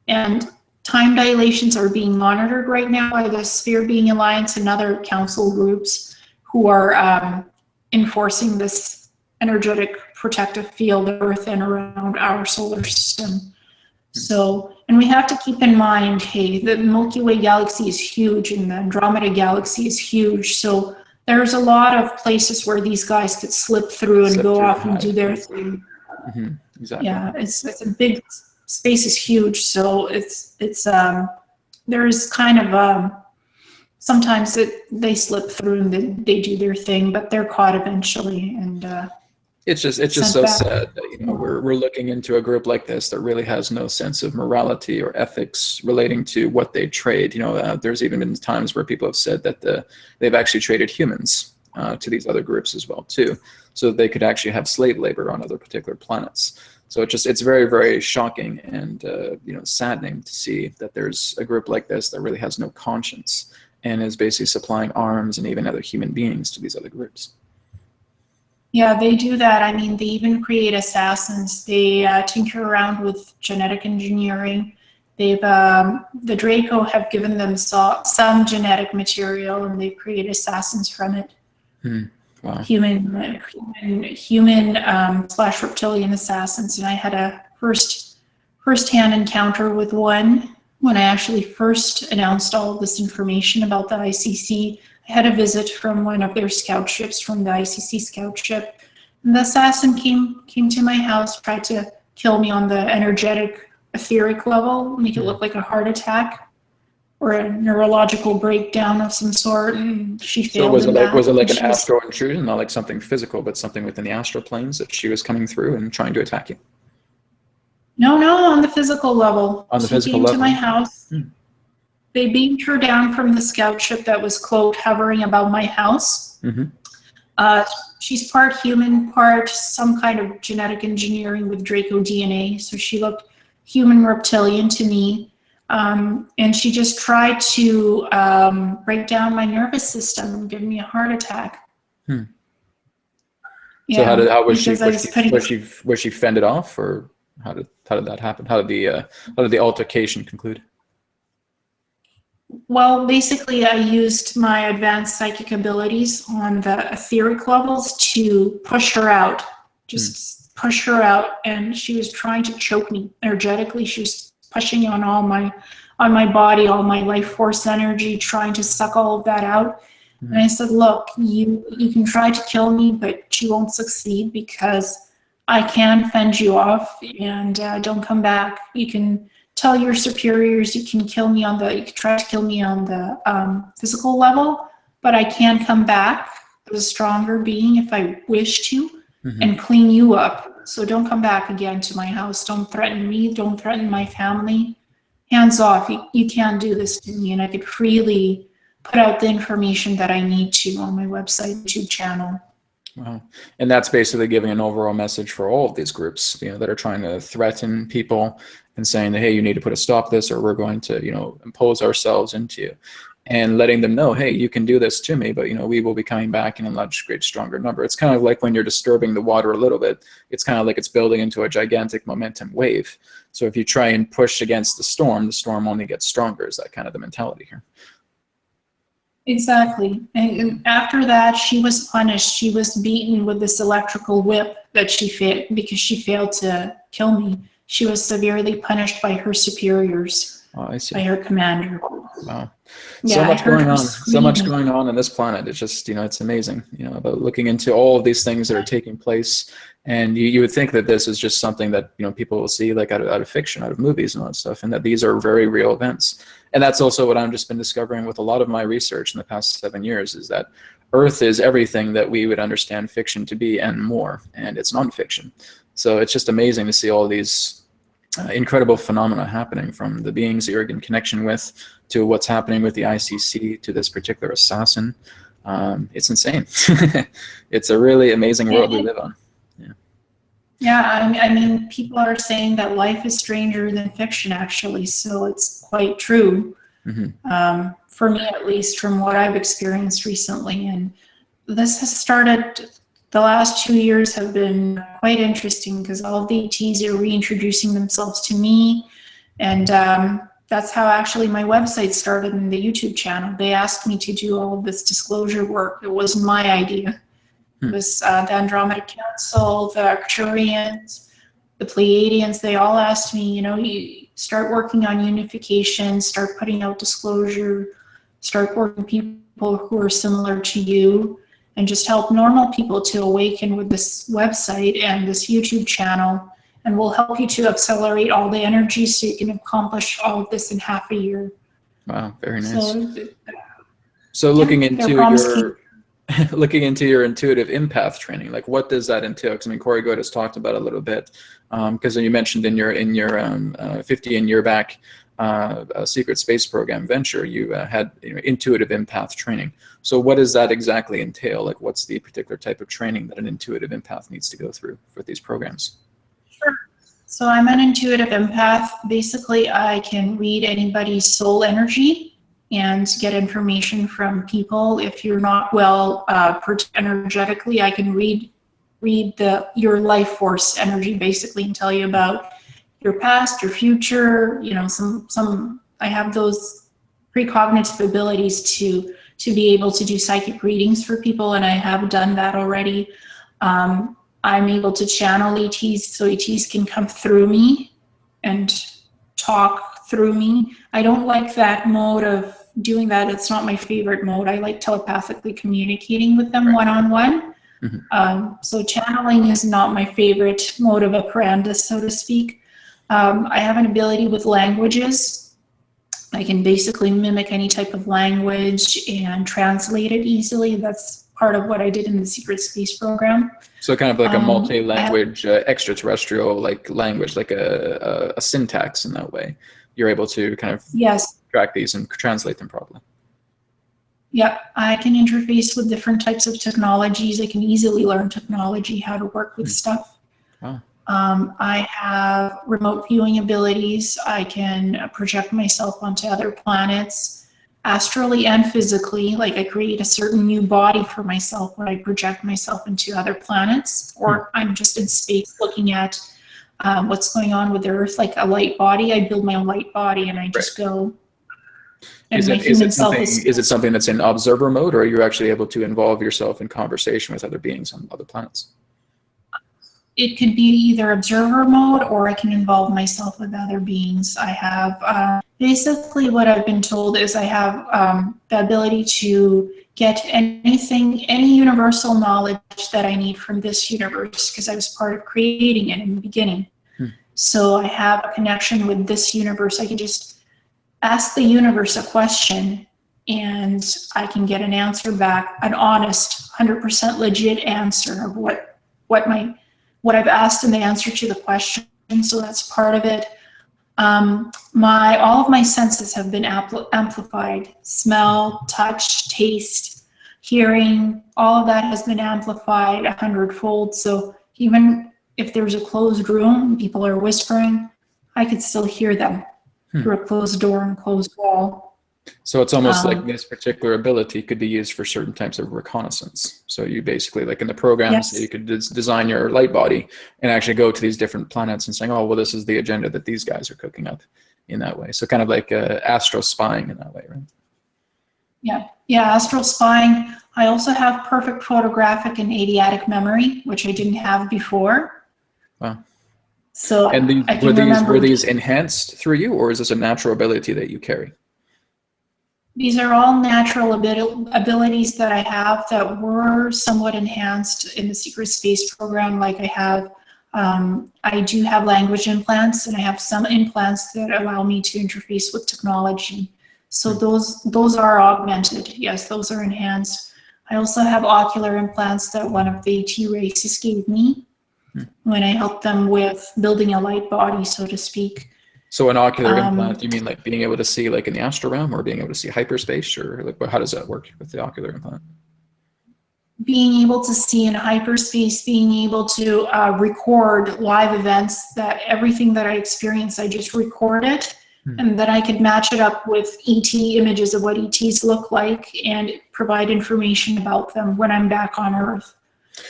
And time dilations are being monitored right now by the Sphere Being Alliance and other council groups who are enforcing this energetic protective field of Earth and around our solar system. So, and we have to keep in mind, hey, the Milky Way galaxy is huge and the Andromeda galaxy is huge. So there's a lot of places where these guys could slip through and go off and do their thing. Exactly. Yeah, it's a big, space is huge. So there's kind of, sometimes they slip through and they do their thing, but they're caught eventually. And it's just so sad that we're looking into a group like this that really has no sense of morality or ethics relating to what they trade. There's even been times where people have said that they've actually traded humans to these other groups as well too, so that they could actually have slave labor on other particular planets. So it's very, very shocking and saddening to see that there's a group like this that really has no conscience and is basically supplying arms and even other human beings to these other groups. Yeah, they do that. I mean, they even create assassins. They tinker around with genetic engineering. The Draco have given them some genetic material, and they've created assassins from it. Wow. Human slash reptilian assassins. And I had a first-hand encounter with one when I actually first announced all of this information about the ICC. I had a visit from one of their scout ships, from the ICC scout ship. And the assassin came to my house, tried to kill me on the energetic, etheric level, make it look like a heart attack or a neurological breakdown of some sort. And she failed. So was it like an astral intrusion, not like something physical, but something within the astral planes that she was coming through and trying to attack you? No, on the physical level. She came to my house. They beamed her down from the scout ship that was, quote, hovering above my house. She's part human, part some kind of genetic engineering with Draco DNA. So she looked human reptilian to me. And she just tried to break down my nervous system and give me a heart attack. So yeah, was she fended off, or how did that happen? How did the altercation conclude? Well, basically, I used my advanced psychic abilities on the etheric levels to push her out, push her out, and she was trying to choke me energetically. She was pushing on my body, all my life force energy, trying to suck all of that out. And I said, look, you can try to kill me, but you won't succeed because I can fend you off, and don't come back. You can tell your superiors you can kill me on the, you can try to kill me on the physical level, but I can come back as a stronger being if I wish to, and clean you up. So don't come back again to my house. Don't threaten me. Don't threaten my family. Hands off. You can't do this to me. And I could freely put out the information that I need to on my website, YouTube channel. Wow. And that's basically giving an overall message for all of these groups, you know, that are trying to threaten people and saying that, hey, you need to put a stop to this, or we're going to, you know, impose ourselves into you, and letting them know, hey, you can do this to me, but, you know, we will be coming back in a much great stronger number. It's kind of like when you're disturbing the water a little bit, it's kind of like it's building into a gigantic momentum wave. So if you try and push against the storm only gets stronger. Is that kind of the mentality here? Exactly. And after that, she was punished. She was beaten with this electrical whip that she because she failed to kill me. She was severely punished by her superiors, I see. by her commander. Wow. Yeah, So much going on. So much going on in this planet. It's just, you know, it's amazing, you know, about looking into all of these things that are taking place. And you would think that this is just something that, you know, people will see like out of fiction, out of movies and all that stuff, and that these are very real events. And that's also what I've just been discovering with a lot of my research in the past 7 years, is that Earth is everything that we would understand fiction to be and more, and it's nonfiction. So it's just amazing to see all these incredible phenomena happening, from the beings that you're in connection with, to what's happening with the ICC, to this particular assassin. It's insane. It's a really amazing world we live on. Yeah, I mean, people are saying that life is stranger than fiction, actually, so it's quite true. For me, at least, from what I've experienced recently. And this has started, the last 2 years have been quite interesting, because all of the ETs are reintroducing themselves to me. And that's how actually my website started, in the YouTube channel. They asked me to do all of this disclosure work. It wasn't my idea. It was the Andromeda Council, the Arcturians, the Pleiadians. They all asked me, you know, you start working on unification, start putting out disclosure, start working with people who are similar to you, and just help normal people to awaken with this website and this YouTube channel. And we'll help you to accelerate all the energy so you can accomplish all of this in half a year. Wow, very nice. So looking into your intuitive empath training, like what does that entail? Because I mean, Corey Good has talked about it a little bit, because you mentioned in your 50-year back secret space program venture, you had, you know, intuitive empath training. So what does that exactly entail? Like, what's the particular type of training that an intuitive empath needs to go through for these programs? Sure. So I'm an intuitive empath. Basically, I can read anybody's soul energy and get information from people. If you're not well energetically, I can read your life force energy, basically, and tell you about your past, your future. You know, I have those precognitive abilities to be able to do psychic readings for people, and I have done that already. I'm able to channel ETs, so ETs can come through me and talk through me. I don't like that mode of doing that. It's not my favorite mode. I like telepathically communicating with them one-on-one. So channeling is not my favorite mode of operandus, so to speak. I have an ability with languages. I can basically mimic any type of language and translate it easily. That's part of what I did in the secret space program. So kind of like a multi-language extraterrestrial like language, like a syntax in that way. You're able to kind of track these and translate them properly. Yeah, I can interface with different types of technologies. I can easily learn technology, how to work with stuff. Wow. I have remote viewing abilities. I can project myself onto other planets, astrally and physically. Like, I create a certain new body for myself when I project myself into other planets, or I'm just in space looking at what's going on with the Earth, like a light body. I build my own light body and I just go. And is it something that's in observer mode, or are you actually able to involve yourself in conversation with other beings on other planets? it could be either observer mode, or I can involve myself with other beings. I have, basically what I've been told is I have the ability to get anything, any universal knowledge that I need from this universe, because I was part of creating it in the beginning. So I have a connection with this universe. I can just ask the universe a question and I can get an answer back, an honest, 100% legit answer of what I've asked and the answer to the question. So that's part of it. All of my senses have been amplified. Smell, touch, taste, hearing, all of that has been amplified 100-fold. So even if there's a closed room, people are whispering, I could still hear them through a closed door and closed wall. So it's almost like this particular ability could be used for certain types of reconnaissance. So you basically, like in the programs, you could design your light body and actually go to these different planets and saying, oh, well, this is the agenda that these guys are cooking up in that way. So kind of like astral spying in that way, right? Yeah, astral spying. I also have perfect photographic and adiatic memory, which I didn't have before. Wow. So and were these enhanced through you, or is this a natural ability that you carry? These are all natural abilities that I have that were somewhat enhanced in the secret space program. Like I do have language implants, and I have some implants that allow me to interface with technology. So those are augmented. Yes, those are enhanced. I also have ocular implants that one of the ET races gave me when I helped them with building a light body, so to speak. So an ocular implant, you mean like being able to see like in the astral realm, or being able to see hyperspace, or like how does that work with the ocular implant? Being able to see in hyperspace, being able to record live events, that everything that I experience, I just record it, and then I could match it up with ET images of what ETs look like and provide information about them when I'm back on Earth.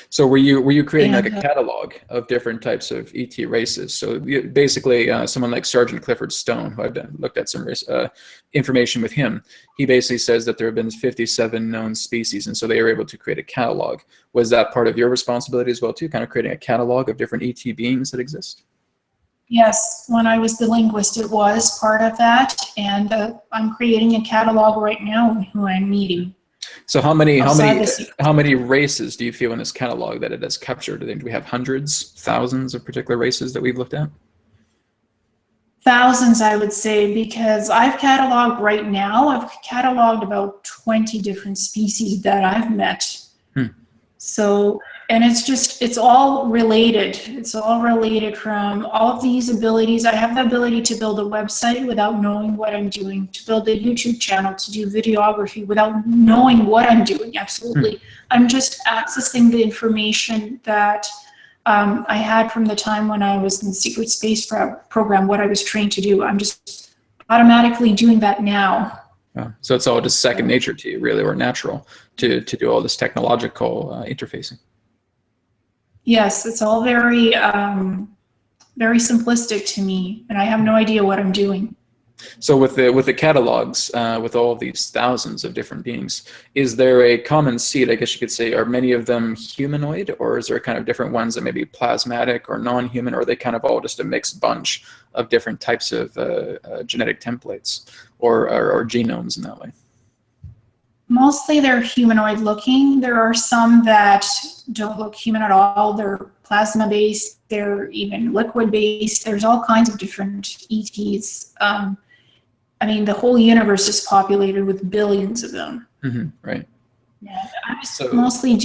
So were you creating like a catalog of different types of ET races? So basically, someone like Sergeant Clifford Stone, who I've looked at some information with him, he basically says that there have been 57 known species, and so they were able to create a catalog. Was that part of your responsibility as well too, kind of creating a catalog of different ET beings that exist? Yes, when I was the linguist, it was part of that, and I'm creating a catalog right now of who I'm meeting. So how many races do you feel in this catalog that it has captured? Do we have hundreds, thousands of particular races that we've looked at? Thousands, I would say, because I've cataloged right now, I've cataloged about 20 different species that I've met. So, and it's all related. It's all related from all of these abilities. I have the ability to build a website without knowing what I'm doing, to build a YouTube channel, to do videography without knowing what I'm doing, absolutely. I'm just accessing the information that I had from the time when I was in the secret space program, what I was trained to do. I'm just automatically doing that now. So it's all just second nature to you, really, or natural to do all this technological interfacing. Yes, it's all very, very simplistic to me, and I have no idea what I'm doing. So with the catalogs, with all of these thousands of different beings, is there a common seed, I guess you could say? Are many of them humanoid, or is there kind of different ones that may be plasmatic or non-human, or are they kind of all just a mixed bunch of different types of genetic templates or genomes in that way? Mostly they're humanoid looking. There are some that don't look human at all. They're plasma based, they're even liquid based. There's all kinds of different ETs. I mean, the whole universe is populated with billions of them. Right. Yeah, I was mostly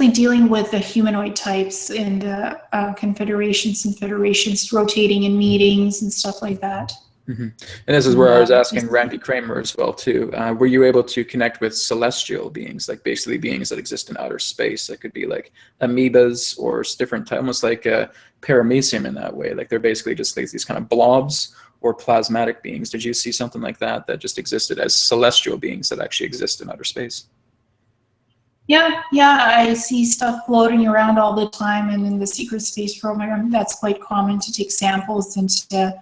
dealing with the humanoid types and confederations and federations rotating in meetings and stuff like that. And this is where I was asking Randy Kramer as well too. Were you able to connect with celestial beings, like basically beings that exist in outer space? That could be like amoebas or different, almost like a paramecium in that way. Like they're basically just like these kind of blobs or plasmatic beings. Did you see something like that just existed as celestial beings that actually exist in outer space? Yeah, I see stuff floating around all the time, and in the secret space program, that's quite common to take samples and to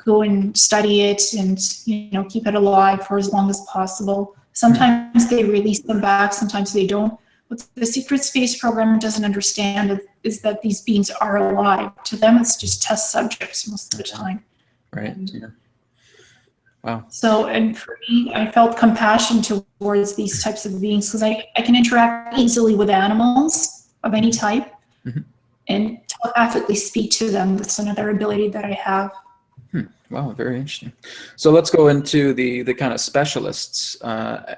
go and study it and keep it alive for as long as possible. Sometimes they release them back, sometimes they don't. what the secret space program doesn't understand is that these beings are alive. To them, it's just test subjects most of the time. Right. Yeah. Wow. So, and for me, I felt compassion towards these types of beings because I can interact easily with animals of any type and telepathically speak to them. That's another ability that I have. Wow, very interesting. So let's go into the kind of specialists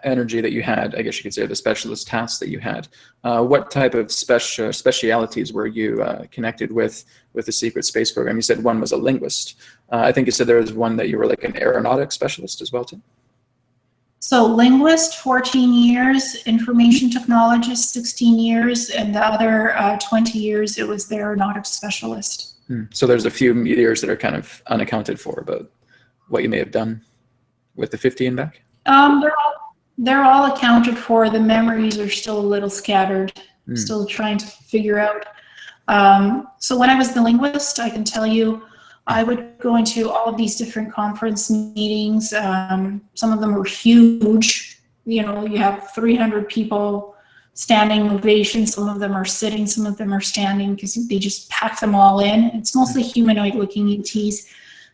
energy that you had. I guess you could say the specialist tasks that you had. What type of specialities were you connected with the secret space program? You said one was a linguist. I think you said there was one that you were like an aeronautics specialist as well too. So linguist, 14 years, information technologist, 16 years, and the other 20 years it was the aeronautics specialist. So there's a few years that are kind of unaccounted for about what you may have done with the 50 and back? They're all accounted for. The memories are still a little scattered, still trying to figure out. So when I was the linguist, I can tell you, I would go into all of these different conference meetings. Some of them were huge. You know, you have 300 people standing ovation. Some of them are sitting, some of them are standing because they just pack them all in. It's mostly humanoid looking ETs.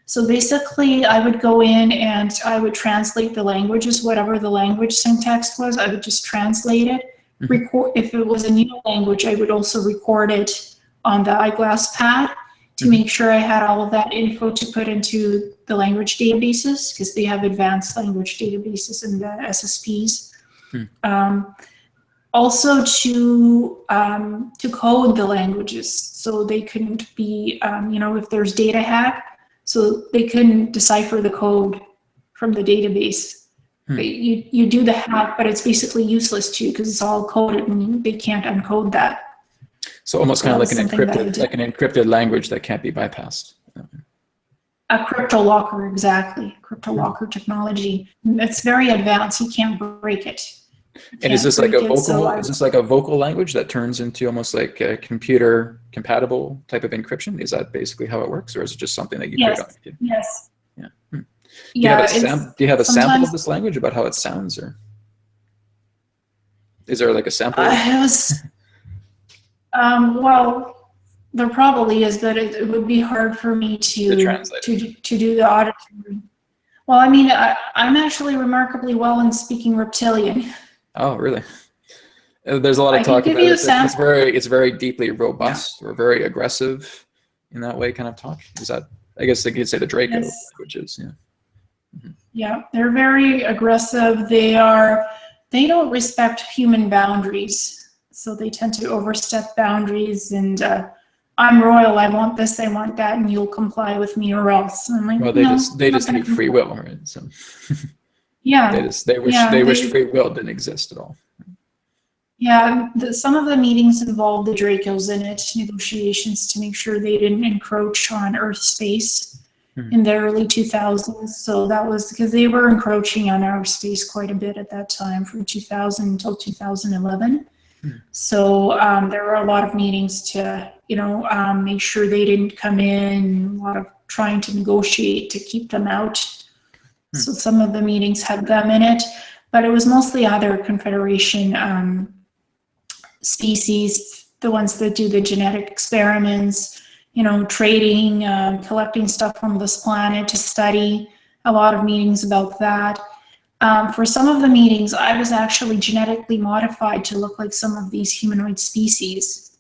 So basically I would go in and I would translate the languages, whatever the language syntax was, I would just translate it. Record, if it was a new language, I would also record it on the eyeglass pad to make sure I had all of that info to put into the language databases, because they have advanced language databases in the SSPs. Also to code the languages, so they couldn't be, you know, if there's data hack, so they couldn't decipher the code from the database. You do the hack, but it's basically useless too, because it's all coded and they can't uncode that. So almost kind of like an encrypted language that can't be bypassed. A crypto locker, exactly. Crypto locker technology. It's very advanced. You can't break it. And is this like a vocal? Is this like a vocal language that turns into almost like a computer compatible type of encryption? Is that basically how it works, or is it just something that you create on the computer? Yes. Yeah. Do you have a sample of this language about how it sounds, or is there like a sample? Well, there probably is, but it would be hard for me to do the auditory. Well, I mean, I'm actually remarkably well in speaking reptilian. Oh, really? There's a lot of talk about it. It's very deeply robust or very aggressive in that way kind of talk. Is that, I guess they could say the Draco languages, yeah. Yeah, they're very aggressive. They don't respect human boundaries. So they tend to overstep boundaries and I'm royal, I want this, I want that, and you'll comply with me or else. I'm like, well, they just need free will, right? So yeah, they wish free will didn't exist at all. Yeah, some of the meetings involved the Dracos in it, negotiations to make sure they didn't encroach on Earth space in the early 2000s. So that was because they were encroaching on our space quite a bit at that time, from 2000 until 2011. So there were a lot of meetings to, you know, make sure they didn't come in, a lot of trying to negotiate to keep them out. So some of the meetings had them in it, but it was mostly other Confederation species, the ones that do the genetic experiments, you know, trading, collecting stuff from this planet to study, a lot of meetings about that. For some of the meetings, I was actually genetically modified to look like some of these humanoid species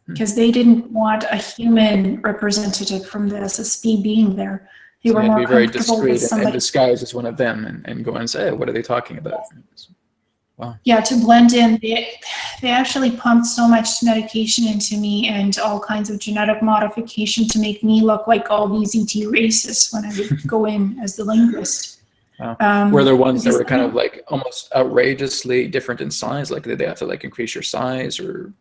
because they didn't want a human representative from the SSP being there. They were more very comfortable with discreet somebody. and disguised as one of them and go and say, hey, what are they talking about? Wow. Yeah, to blend in. They actually pumped so much medication into me and all kinds of genetic modification to make me look like all these ET races when I would go in as the linguist. Wow. Were there ones that were kind of like almost outrageously different in size? Like did they have to like increase your size or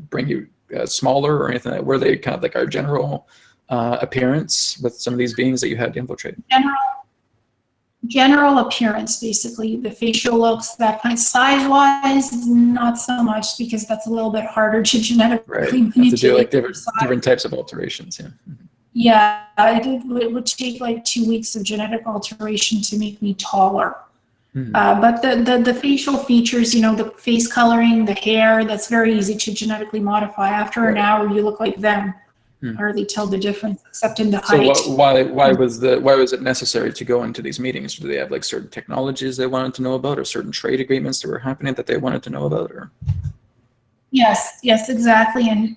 bring you smaller or anything? Were they kind of like our general appearance with some of these beings that you had to infiltrate? General appearance, basically, the facial looks, that kind. Size-wise, not so much, because that's a little bit harder to genetically manipulate. You have to do like different types of alterations, yeah. Yeah, it would take like 2 weeks of genetic alteration to make me taller. But the facial features, you know, the face coloring, the hair, that's very easy to genetically modify. After an hour, you look like them. Hardly tell the difference, except in the height. So why was it necessary to go into these meetings? Do they have like certain technologies they wanted to know about, or certain trade agreements that were happening that they wanted to know about, or? Yes, exactly. And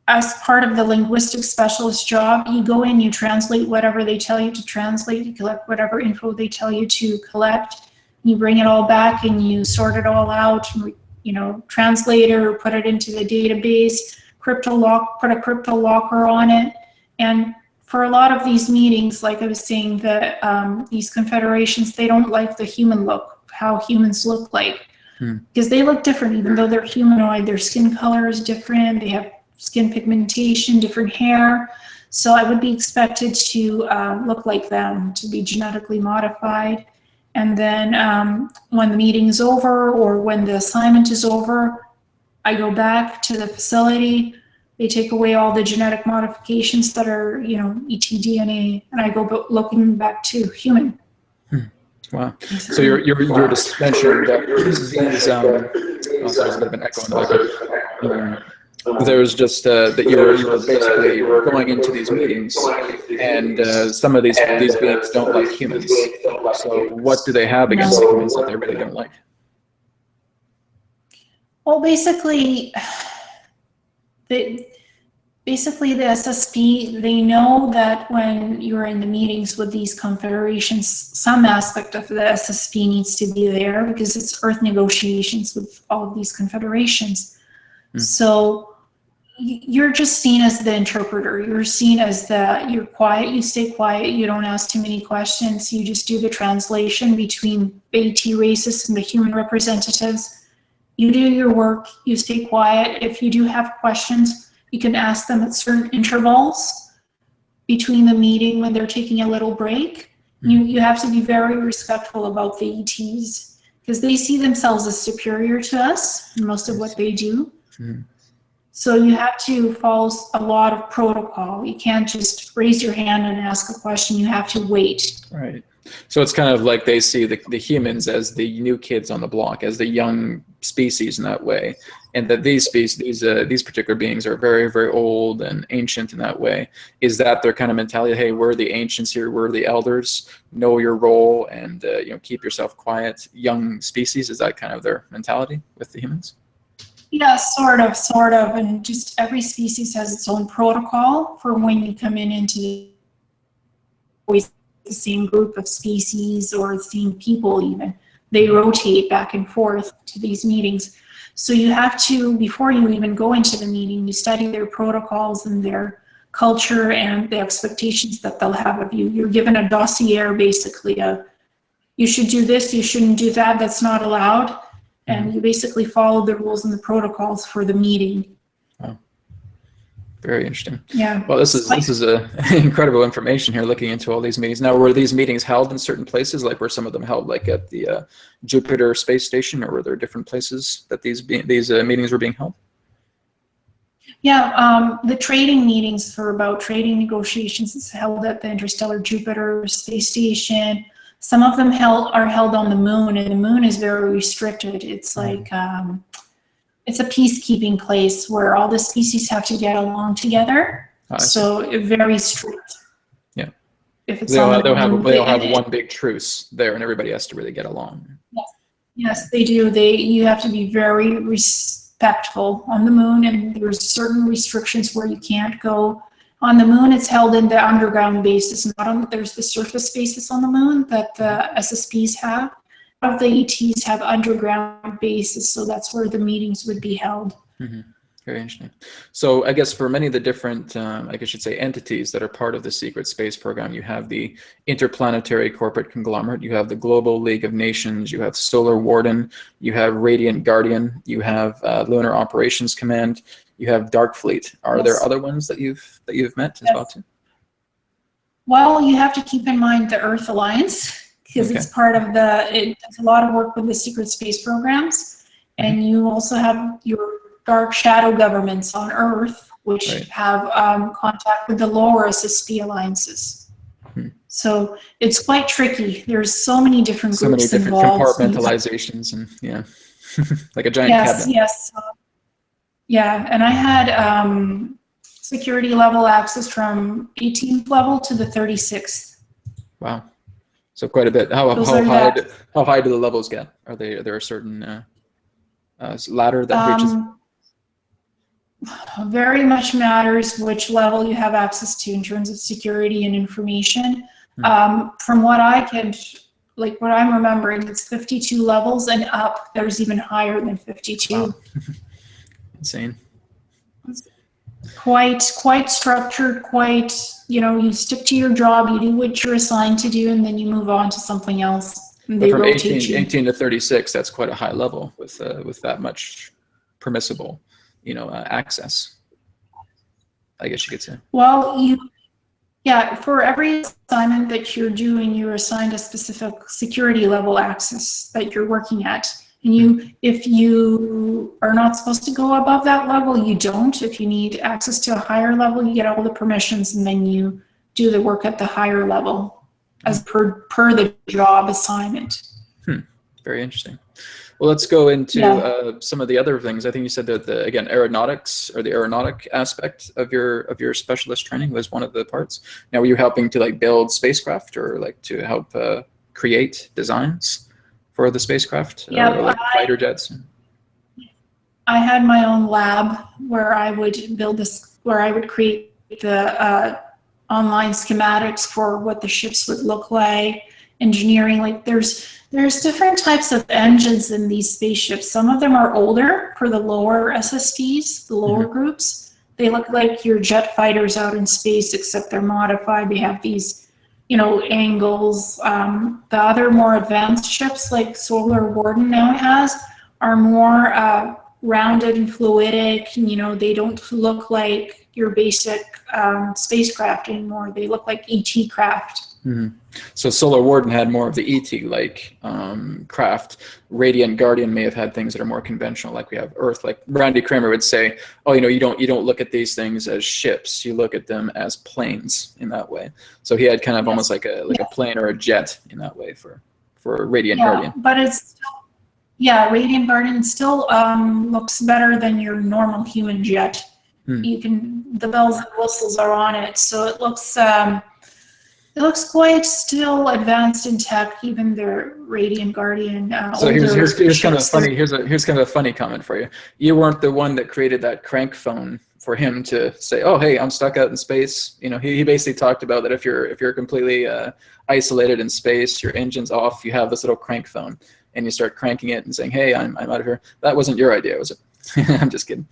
as part of the linguistic specialist job, you go in, you translate whatever they tell you to translate, you collect whatever info they tell you to collect, you bring it all back and you sort it all out, you know, translate it or put it into the database, put a crypto locker on it. And for a lot of these meetings, like I was saying, these confederations, they don't like the human look, how humans look like, because they look different. Even though they're humanoid, their skin color is different, they have skin pigmentation, different hair. So I would be expected to look like them, to be genetically modified. And then when the meeting is over or when the assignment is over, I go back to the facility. They take away all the genetic modifications that are, you know, ETDNA, and I go looking back to human. Wow. So you're just mentioning that these oh, there's a bit of an echo in the background. There's just that you were basically going into these meetings, and some of these beings don't like humans. So what do they have against the humans that they really don't like? Well, basically the SSP, they know that when you're in the meetings with these confederations, some aspect of the SSP needs to be there because it's Earth negotiations with all of these confederations. So you're just seen as the interpreter. You're seen as you're quiet, you stay quiet, you don't ask too many questions, you just do the translation between AT racists and the human representatives. You do your work, you stay quiet. If you do have questions, you can ask them at certain intervals between the meeting when they're taking a little break. You have to be very respectful about the ETs because they see themselves as superior to us in most of what they do. So you have to follow a lot of protocol. You can't just raise your hand and ask a question. You have to wait. Right. So it's kind of like they see the humans as the new kids on the block, as the young species in that way, and that these particular beings are very, very old and ancient in that way. Is that their kind of mentality? Hey, we're the ancients here. We're the elders. Know your role and you know, keep yourself quiet. Young species. Is that kind of their mentality with the humans? Yeah, sort of, and just every species has its own protocol for when you come into always the same group of species or the same people even. They rotate back and forth to these meetings. So you have to, before you even go into the meeting, you study their protocols and their culture and the expectations that they'll have of you. You're given a dossier basically of, you should do this, you shouldn't do that, that's not allowed. And you basically follow the rules and the protocols for the meeting. Wow. Very interesting. Yeah. Well, this is incredible information here, looking into all these meetings. Now, were these meetings held in certain places? Like, were some of them held like at the Jupiter space station, or were there different places that these meetings were being held? Yeah, the trading meetings about trading negotiations is held at the Interstellar Jupiter space station. Some of them are held on the moon, and the moon is very restricted. It's like it's a peacekeeping place where all the species have to get along together. So very strict. Yeah. If it's they'll have one big truce there, and everybody has to really get along. Yes, they do. You have to be very respectful on the moon, and there's certain restrictions where you can't go. On the moon, it's held in the underground bases. There's the surface bases on the moon that the SSPs have. A lot of the ETs have underground bases, so that's where the meetings would be held. Very interesting. So I guess for many of the different, I guess you'd say, entities that are part of the secret space program, you have the Interplanetary Corporate Conglomerate, you have the Global League of Nations, you have Solar Warden, you have Radiant Guardian, you have Lunar Operations Command, you have Dark Fleet. Are there other ones that you've met as well too? Well, you have to keep in mind the Earth Alliance because it's part of it does a lot of work with the secret space programs, and you also have your dark shadow governments on Earth, which have contact with the lower SSP alliances. So it's quite tricky. There's so many different So many groups different involved. compartmentalizations, and yeah, like a giant Yes, cabinet. yes. Yeah, and I had security level access from 18th level to the 36th. Wow. So quite a bit. How high do the levels get? Are there a certain ladder that reaches? Very much matters which level you have access to in terms of security and information. From what what I'm remembering, it's 52 levels and up. There's even higher than 52. Wow. Insane. Quite structured, you stick to your job, you do what you're assigned to do, and then you move on to something else. And But they from rotate 18 to 36, that's quite a high level with that much permissible, access, I guess you could say. Well, for every assignment that you're doing, you're assigned a specific security level access that you're working at. And if you are not supposed to go above that level, you don't. If you need access to a higher level, you get all the permissions, and then you do the work at the higher level as per the job assignment. Very interesting. Well, let's go into some of the other things. I think you said that again, aeronautics, or the aeronautic aspect of your specialist training was one of the parts. Now, were you helping to build spacecraft, or to help create designs for the spacecraft, or fighter jets? I had my own lab where I would create the online schematics for what the ships would look like, engineering. There's different types of engines in these spaceships. Some of them are older for the lower SSDs, the lower groups. They look like your jet fighters out in space, except they're modified. They have these, angles. The other more advanced ships, like Solar Warden now has, are more rounded and fluidic. And, they don't look like your basic spacecraft anymore. They look like ET craft. So Solar Warden had more of the ET-like craft. Radiant Guardian may have had things that are more conventional, like we have Earth. Like Randy Kramer would say, "Oh, you don't look at these things as ships. You look at them as planes in that way." So he had kind of almost like a plane or a jet in that way for Radiant Guardian. But it's still, Radiant Guardian still looks better than your normal human jet. The bells and whistles are on it, so it looks. It looks quite still advanced in tech, even their Radiant Guardian. So here's kind of funny. Here's kind of a funny comment for you. You weren't the one that created that crank phone for him to say, "Oh, hey, I'm stuck out in space." He basically talked about that if you're completely isolated in space, your engine's off, you have this little crank phone, and you start cranking it and saying, "Hey, I'm out of here." That wasn't your idea, was it? I'm just kidding.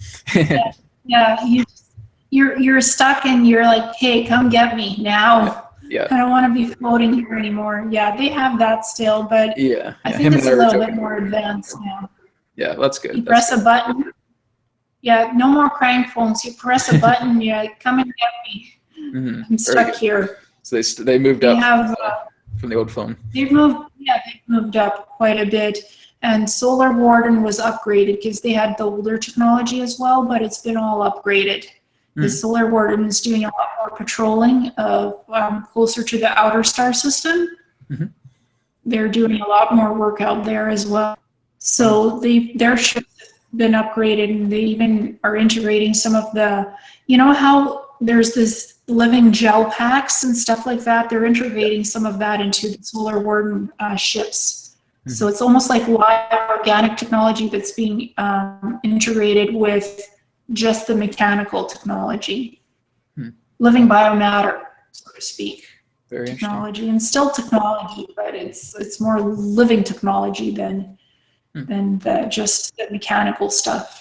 You're stuck, and you're like, "Hey, come get me now." Yeah. I don't want to be floating here anymore. Yeah, they have that still, but I think it's a little bit more advanced now. Yeah, that's good. You press a button. Yeah, no more crank phones. You press a button, you're like, "Come and get me. I'm stuck here." So they moved up from the old phone. They've moved up quite a bit. And Solar Warden was upgraded because they had the older technology as well, but it's been all upgraded. The Solar Warden is doing a lot more patrolling of closer to the outer star system. They're doing a lot more work out there as well. So their ships have been upgraded, and they even are integrating some of the, how there's this living gel packs and stuff like that. They're integrating some of that into the Solar Warden ships. So it's almost like live organic technology that's being integrated with just the mechanical technology, living biomatter, so to speak. Very technology, and still technology, but it's more living technology than just the mechanical stuff.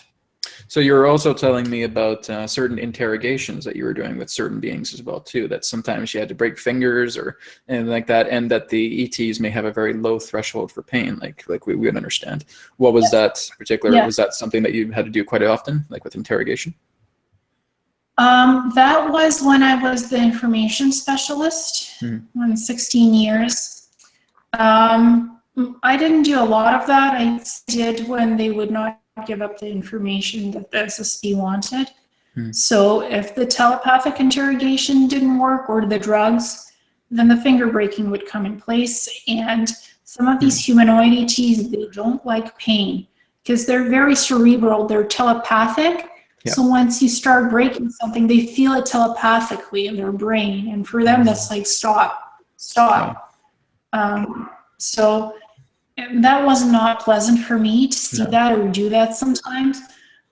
So you were also telling me about certain interrogations that you were doing with certain beings as well too, that sometimes you had to break fingers or anything like that, and that the ETs may have a very low threshold for pain, like we would understand. What was that particular, was that something that you had to do quite often, like with interrogation? That was when I was the information specialist, 16 years. I didn't do a lot of that. I did when they would not give up the information that the SSB wanted. So if the telepathic interrogation didn't work, or the drugs, then the finger breaking would come in place. And some of these humanoid ETs, they don't like pain because they're very cerebral, they're telepathic. Yeah. So once you start breaking something, they feel it telepathically in their brain. And for them, that's like, stop. So that was not pleasant for me to see that or do that sometimes.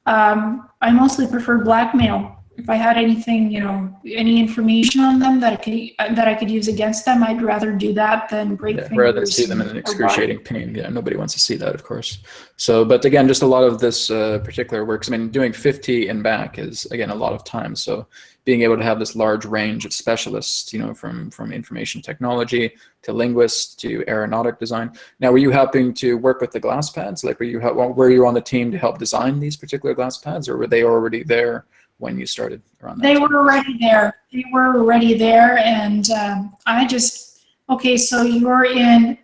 I mostly prefer blackmail. If I had anything, any information on them that I could use against them, I'd rather do that than break fingers. Rather than see them in an excruciating pain. Yeah, nobody wants to see that, of course. So, but again, just a lot of this particular works. I mean, doing 50 and back is, again, a lot of time. So being able to have this large range of specialists, from information technology to linguists to aeronautic design. Now, were you helping to work with the glass pads? Like, were you on the team to help design these particular glass pads, or were they already there when you started around that time? They were already there. And okay, so you're in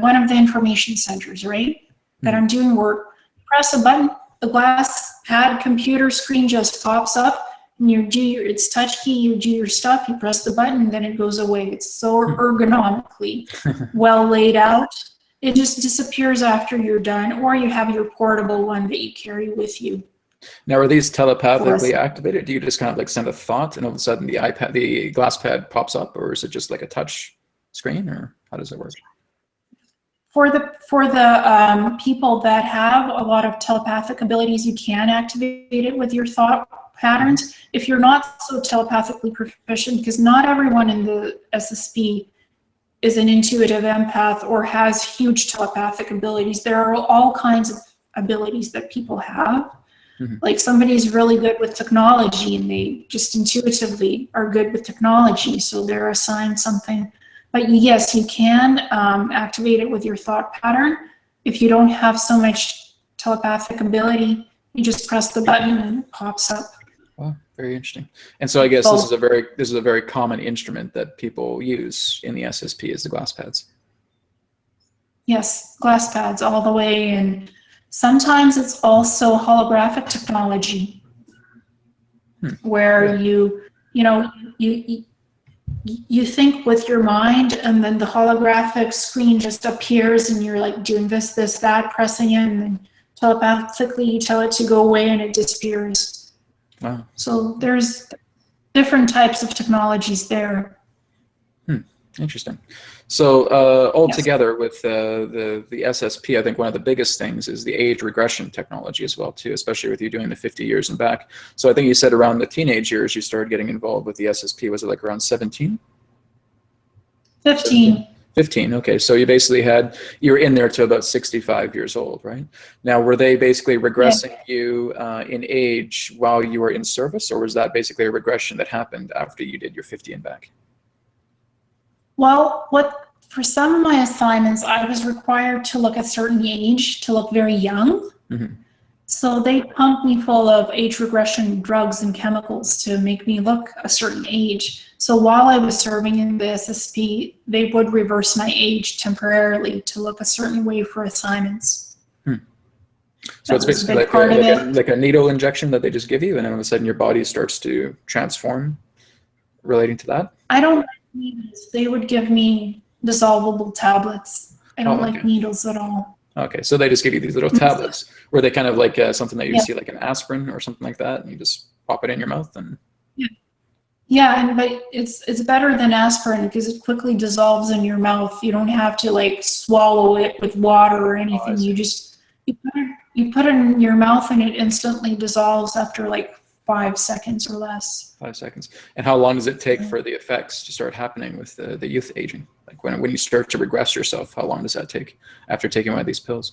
one of the information centers, right? That I'm doing work. Press a button, the glass pad computer screen just pops up, and it's touch key, you do your stuff, you press the button, and then it goes away. It's so ergonomically well laid out. It just disappears after you're done, or you have your portable one that you carry with you. Now, are these telepathically activated? Do you just kind of like send a thought and all of a sudden the glass pad pops up, or is it just like a touch screen, or how does it work? For the people that have a lot of telepathic abilities, you can activate it with your thought patterns. If you're not so telepathically proficient, because not everyone in the SSP is an intuitive empath or has huge telepathic abilities. There are all kinds of abilities that people have. Like somebody's really good with technology and they just intuitively are good with technology, so they're assigned something. But yes, you can activate it with your thought pattern. If you don't have so much telepathic ability, you just press the button and it pops up. Wow, very interesting. And so I guess this is a very common instrument that people use in the SSP, is the glass pads. Yes, glass pads all the way. And sometimes it's also holographic technology, where you think with your mind, and then the holographic screen just appears, and you're like doing this, that, pressing it, and then telepathically you tell it to go away, and it disappears. Wow. So there's different types of technologies there. Interesting. So altogether with the SSP, I think one of the biggest things is the age regression technology as well too, especially with you doing the 50 years and back. So I think you said around the teenage years you started getting involved with the SSP. Was it like around 17? 15. 15, okay. So you basically you were in there to about 65 years old, right? Now, were they basically regressing you in age while you were in service, or was that basically a regression that happened after you did your 50 and back? Well, for some of my assignments, I was required to look a certain age, to look very young. So they pumped me full of age regression drugs and chemicals to make me look a certain age. So while I was serving in the SSP, they would reverse my age temporarily to look a certain way for assignments. So it's basically like a needle injection that they just give you, and then all of a sudden your body starts to transform relating to that? I don't like needles. They would give me dissolvable tablets. I don't like needles at all. Okay, so they just give you these little tablets. Were they kind of like something that you see like an aspirin or something like that, and you just pop it in your mouth? And but it's better than aspirin because it quickly dissolves in your mouth. You don't have to like swallow it with water or anything. You put it in your mouth and it instantly dissolves after like 5 seconds or less. 5 seconds. And how long does it take for the effects to start happening with the youth aging? Like when you start to regress yourself, how long does that take after taking one of these pills?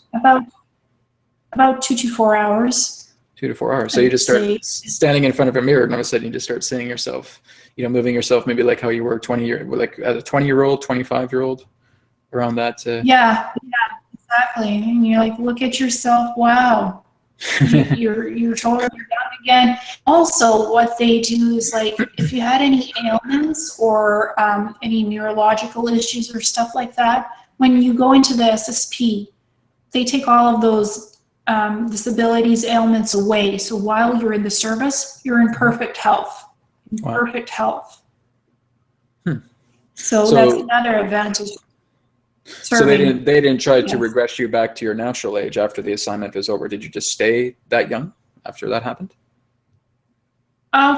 About 2 to 4 hours. 2 to 4 hours. So you just start standing in front of a mirror, and all of a sudden you just start seeing yourself, moving yourself maybe like how you were like as a 20-year-old, 25-year-old, around that. Yeah, exactly. And you're like, look at yourself. Wow. you're totally young again. Also, what they do is like, if you had any ailments or any neurological issues or stuff like that, when you go into the SSP, they take all of those disabilities, ailments away. So while you're in the service, you're in perfect health. Wow. Perfect health. So that's So, another advantage. so Serving. they didn't try to Yes. regress you back to your natural age after the assignment was over. Did you just stay that young after that happened?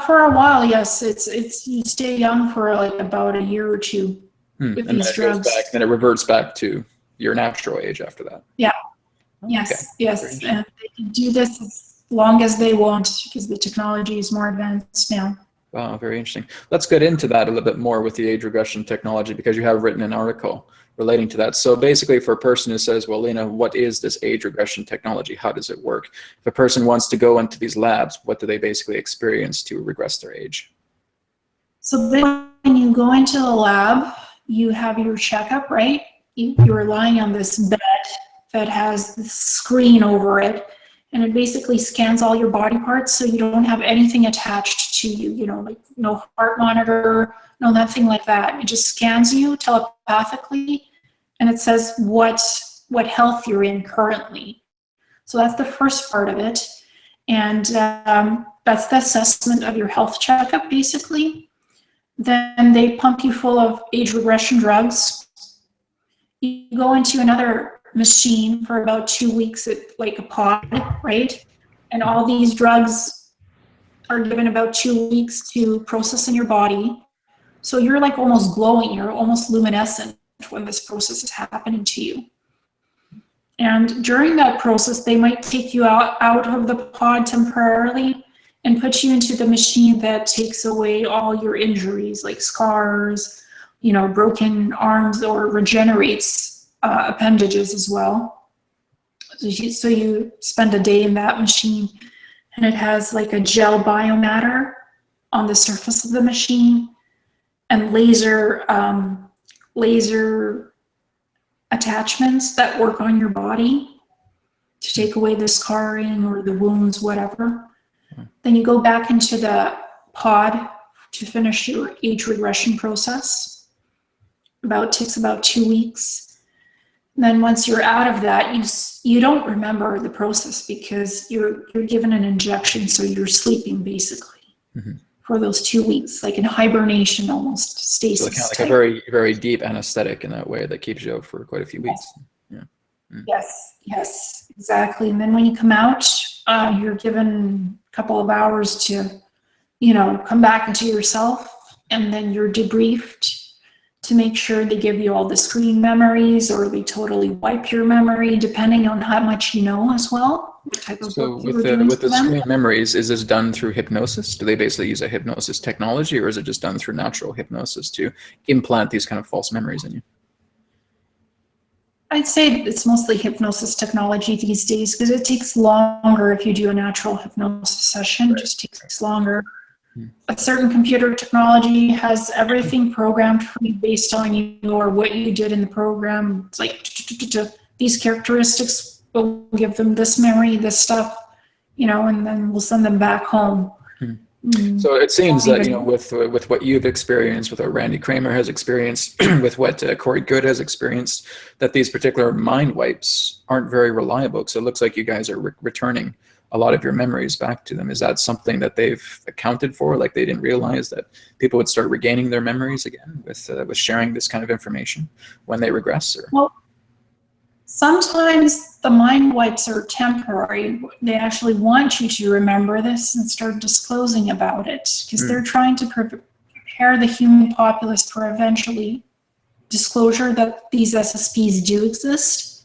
For a while, yes. It's you stay young for like about a year or two with And then these it goes drugs. back, then it reverts back to your natural age after that. Yeah. Oh, Yes. okay. Yes. And they can do this as long as they want because the technology is more advanced now. Wow, very interesting. Let's get into that a little bit more with the age regression technology, because you have written an article relating to that. So basically, for a person who says, well, Lena, what is this age regression technology? How does it work? If a person wants to go into these labs, what do they basically experience to regress their age? So then when you go into the lab, you have your checkup, right? You're lying on this bed that has this screen over it, and it basically scans all your body parts, so you don't have anything attached to you, you know, like no heart monitor, no nothing like that. It just scans you telepathically, and it says what health you're in currently. So that's the first part of it, and that's the assessment of your health checkup, basically. Then they pump you full of age regression drugs. You go into another machine for about 2 weeks, like a pod, right? And all these drugs are given about 2 weeks to process in your body. So you're like almost glowing, you're almost luminescent when this process is happening to you. And during that process, they might take you out of the pod temporarily and put you into the machine that takes away all your injuries, like scars, you know, broken arms, or regenerates appendages as well. So you spend a day in that machine, and it has like a gel biomatter on the surface of the machine, and laser attachments that work on your body to take away the scarring or the wounds, whatever. Then you go back into the pod to finish your age regression process. Takes about 2 weeks. And then once you're out of that, you don't remember the process because you're given an injection, so you're sleeping basically for those 2 weeks, like in hibernation almost, stasis. So kind of like a very, very deep anesthetic in that way that keeps you out for quite a few weeks. Yeah. Yes, exactly. And then when you come out, you're given a couple of hours to, you know, come back into yourself, and then you're debriefed to make sure they give you all the screen memories, or they totally wipe your memory, depending on how much you know as well. What type of So work you were doing with the for them. screen memories, is this done through hypnosis? Do they basically use a hypnosis technology, or is it just done through natural hypnosis to implant these kind of false memories in you? I'd say it's mostly hypnosis technology these days, because it takes longer if you do a natural hypnosis session. It just takes longer. A certain computer technology has everything programmed for you based on you or what you did in the program. It's like these characteristics, we'll give them this memory, this stuff, you know, and then we'll send them back home. So it seems that, you know, with what you've experienced, with what Randy Kramer has experienced, with what Corey Good has experienced, that these particular mind wipes aren't very reliable. So it looks like you guys are returning a lot of your memories back to them. Is that something that they've accounted for? Like they didn't realize that people would start regaining their memories again with sharing this kind of information when they regress? Or? Well, sometimes the mind wipes are temporary. They actually want you to remember this and start disclosing about it, because they're trying to prepare the human populace for eventually disclosure that these SSPs do exist.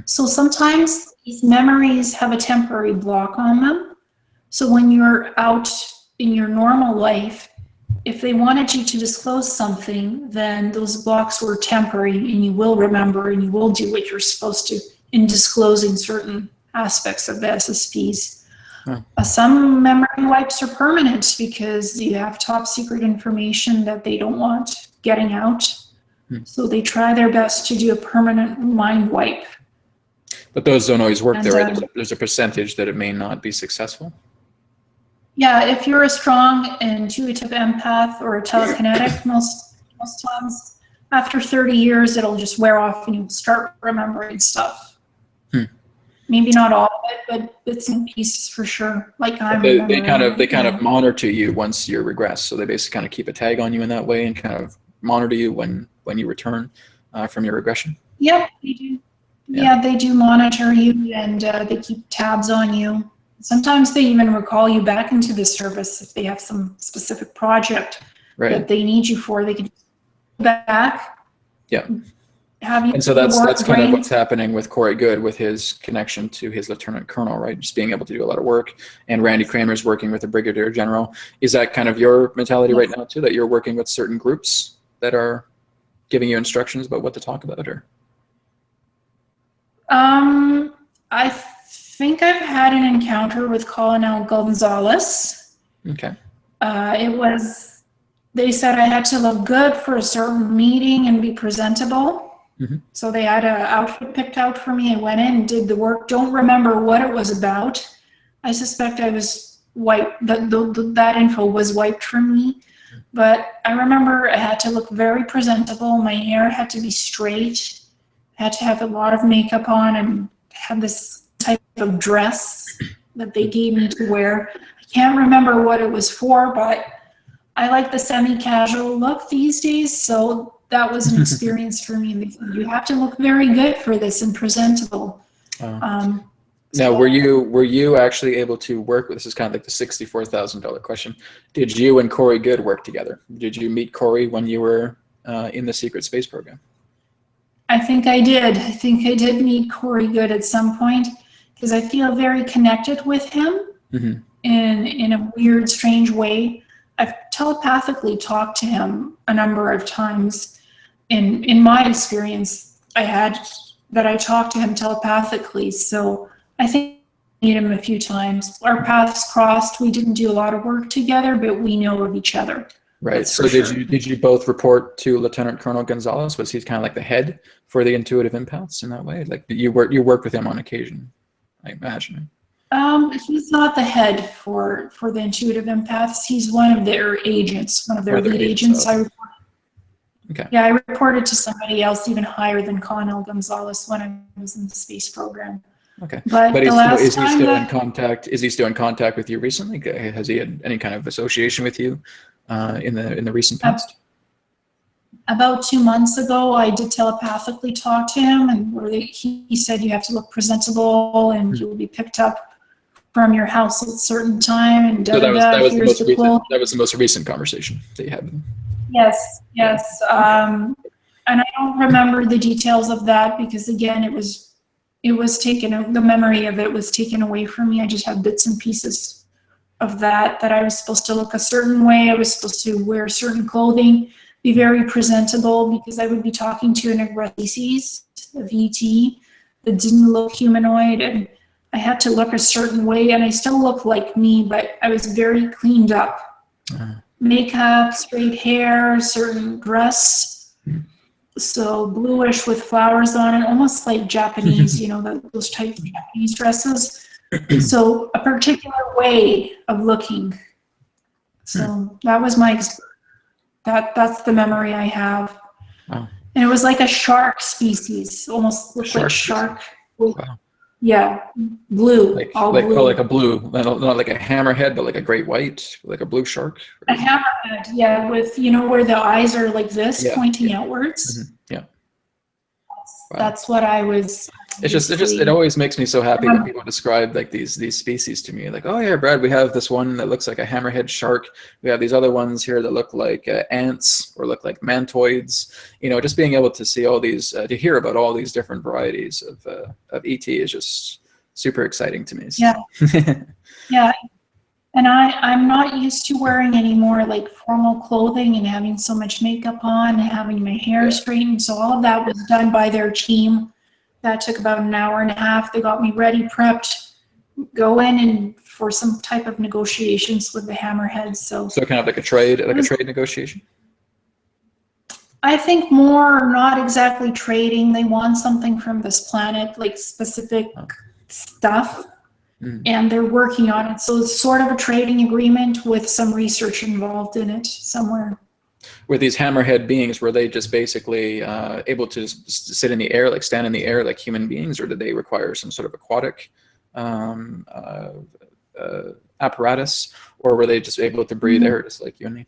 So sometimes these memories have a temporary block on them. So when you're out in your normal life, if they wanted you to disclose something, then those blocks were temporary, and you will remember and you will do what you're supposed to in disclosing certain aspects of the SSPs. Some memory wipes are permanent because you have top secret information that they don't want getting out. So they try their best to do a permanent mind wipe. But those don't always work there, right? There's a percentage that it may not be successful. Yeah, if you're a strong intuitive empath or a telekinetic, most times after 30 years, it'll just wear off and you'll start remembering stuff. Maybe not all of it, but bits and pieces for sure. Like they kind of monitor you once you're regressed, so they basically kind of keep a tag on you in that way and kind of monitor you when you return from your regression? Yep, they do. Yeah, they do monitor you, and they keep tabs on you. Sometimes they even recall you back into the service if they have some specific project that they need you for. They can go back. Yeah. Have you and so that's kind of brain. what's happening with Corey Good with his connection to his lieutenant colonel, right? Just being able to do a lot of work, and Randy Kramer's working with a brigadier general. Is that kind of your mentality right now too, that you're working with certain groups that are giving you instructions about what to talk about, or? I think I've had an encounter with Colonel Gonzalez. Okay. They said I had to look good for a certain meeting and be presentable. So they had an outfit picked out for me. I went in and did the work. Don't remember what it was about. I suspect I was wiped. That info was wiped from me. But I remember I had to look very presentable. My hair had to be straight. I had to have a lot of makeup on and had this type of dress that they gave me to wear. I can't remember what it was for, but I like the semi-casual look these days, so that was an experience for me. You have to look very good for this and presentable. Now, were you actually able to work with, this is kind of like the $64,000 question. Did you and Corey Good work together? Did you meet Corey when you were in the secret space program? I think I did. I think I did meet Corey Good at some point because I feel very connected with him in a weird, strange way. I've telepathically talked to him a number of times. In my experience, I talked to him telepathically. So I think I met him a few times. Our paths crossed. We didn't do a lot of work together, but we know of each other. Right. So did you both report to Lieutenant Colonel Gonzalez? Was he kind of like the head for the intuitive empaths in that way? Like you worked with him on occasion, I imagine. He's not the head for the intuitive empaths. He's one of their agents, one of their lead agents. Okay. Yeah, I reported to somebody else even higher than Colonel Gonzalez when I was in the space program. Okay. But is he still in contact? Is he still in contact with you recently? Has he had any kind of association with you in the recent past? About 2 months ago, I did telepathically talk to him, and he said you have to look presentable and you will be picked up from your house at a certain time. And so that was the most recent conversation that you had with him. Yes. And I don't remember the details of that because again, it was taken. The memory of it was taken away from me. I just have bits and pieces of that I was supposed to look a certain way. I was supposed to wear certain clothing, be very presentable because I would be talking to an aggressive species of ET that didn't look humanoid, and I had to look a certain way, and I still look like me, but I was very cleaned up. Makeup, straight hair, certain dress, so bluish with flowers on it, almost like Japanese, those type of Japanese dresses. So a particular way of looking. So that was that's the memory I have. Wow. And it was like a shark species, almost looked like shark. Wow. Yeah, blue, blue. Oh, like a blue, not like a hammerhead, but like a great white, like a blue shark. A hammerhead, yeah, with where the eyes are like this, pointing outwards. Yeah. That's what I was. It always makes me so happy when people describe like these species to me. Like, oh yeah, Brad, we have this one that looks like a hammerhead shark. We have these other ones here that look like ants or look like mantoids. Just being able to see all these, to hear about all these different varieties of ET is just super exciting to me. Yeah. Yeah. And I'm not used to wearing any more like formal clothing and having so much makeup on and having my hair straightened. So all of that was done by their team. That took about an hour and a half. They got me ready, prepped, go in and for some type of negotiations with the hammerheads. So kind of like a trade negotiation? I think more, not exactly trading. They want something from this planet, like specific stuff. And they're working on it. So it's sort of a trading agreement with some research involved in it somewhere. Were these hammerhead beings, were they just basically able to sit in the air, like stand in the air like human beings, or did they require some sort of aquatic apparatus, or were they just able to breathe air just like you and me?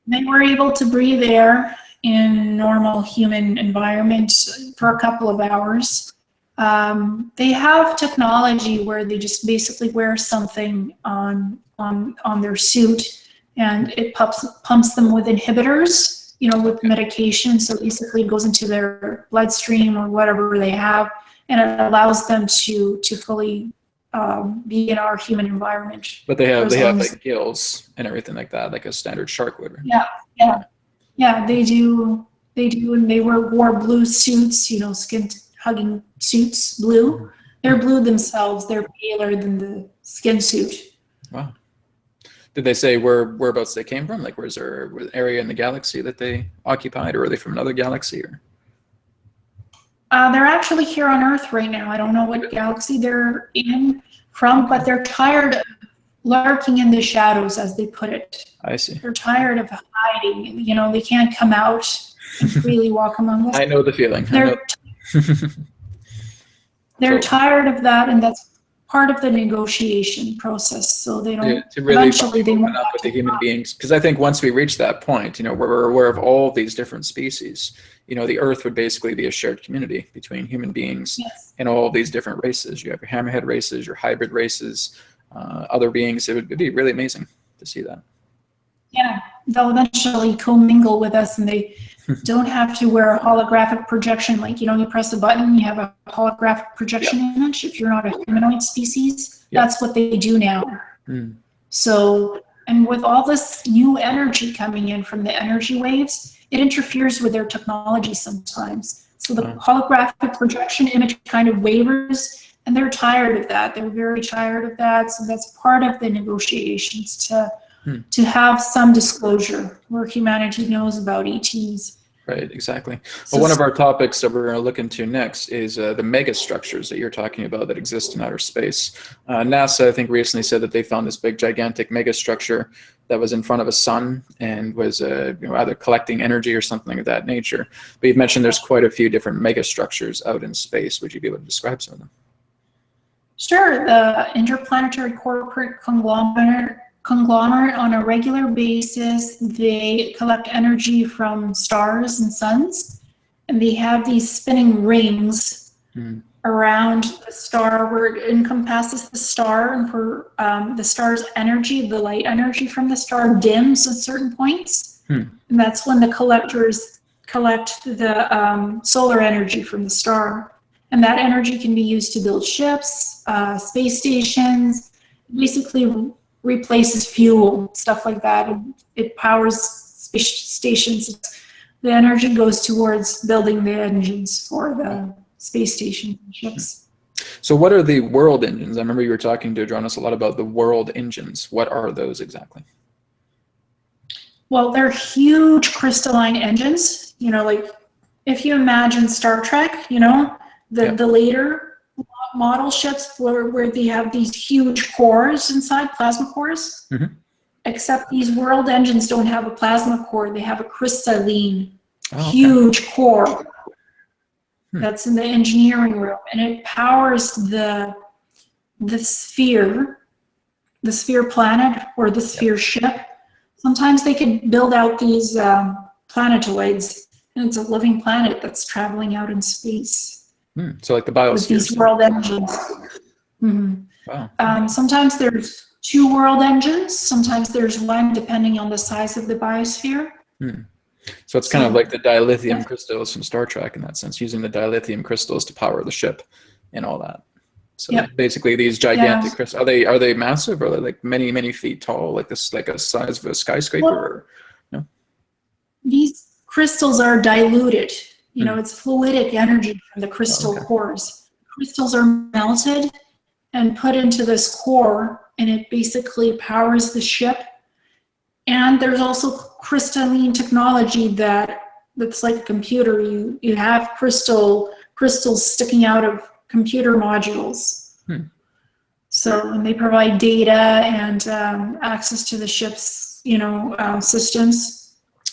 They were able to breathe air. in normal human environment for a couple of hours. They have technology where they just basically wear something on their suit, and it pumps them with inhibitors, you know, with medication. So basically it goes into their bloodstream or whatever they have, and it allows them to fully be in our human environment. But they have like gills and everything like that, like a standard shark would. Yeah, they do, and they wore blue suits, you know, skin-hugging suits, blue. They're blue themselves. They're paler than the skin suit. Wow. Did they say whereabouts they came from? Like, where's there an area in the galaxy that they occupied, or are they from another galaxy? Or they're actually here on Earth right now. I don't know what galaxy they're from, but they're tired of lurking in the shadows, as they put it. I see. They're tired of hiding. You know, they can't come out and freely walk among us. I know the feeling. They're tired of that, and that's part of the negotiation process. So they don't. To really eventually, they won't up with the human beings, because I think once we reach that point, you know, where we're aware of all these different species, you know, the Earth would basically be a shared community between human beings and all these different races. You have your hammerhead races, your hybrid races, other beings. It'd be really amazing to see that. Yeah, they'll eventually commingle with us, and they don't have to wear a holographic projection. Like, you know, you press a button, you have a holographic projection image. If you're not a humanoid species, that's what they do now. So, and with all this new energy coming in from the energy waves, it interferes with their technology sometimes. So the holographic projection image kind of wavers, and they're tired of that. They're very tired of that. So that's part of the negotiations to have some disclosure where humanity knows about ETs. Right, exactly. Well, one of our topics that we're going to look into next is the megastructures that you're talking about that exist in outer space. NASA, I think, recently said that they found this big, gigantic megastructure that was in front of a sun and was you know, either collecting energy or something of that nature. But you've mentioned there's quite a few different megastructures out in space. Would you be able to describe some of them? Sure. The interplanetary corporate conglomerate on a regular basis, they collect energy from stars and suns, and they have these spinning rings around the star where it encompasses the star, and for the star's energy, the light energy from the star dims at certain points, and that's when the collectors collect the solar energy from the star, and that energy can be used to build ships, space stations, basically replaces fuel, stuff like that, and it powers space stations. The energy goes towards building the engines for the space station ships. So what are the world engines? I remember you were talking to Jonas a lot about the world engines. What are those exactly? Well, they're huge crystalline engines. You know, like if you imagine Star Trek, you know, the later model ships where they have these huge cores inside, plasma cores, except these world engines don't have a plasma core. They have a crystalline, huge core that's in the engineering room, and it powers the sphere planet or the sphere ship. Sometimes they can build out these planetoids, and it's a living planet that's traveling out in space. So like the biosphere. With these world engines. Wow. Sometimes there's 2 world engines. Sometimes there's 1, depending on the size of the biosphere. So it's kind of like the dilithium crystals from Star Trek in that sense, using the dilithium crystals to power the ship and all that. So basically these gigantic crystals, are they massive, or are they like many feet tall, like this, like a size of a skyscraper? Well, or no? These crystals are diluted. You know, it's fluidic energy from the crystal cores. Crystals are melted and put into this core, and it basically powers the ship. And there's also crystalline technology that's like a computer. You have crystals sticking out of computer modules. So, and they provide data and access to the ship's, you know, systems.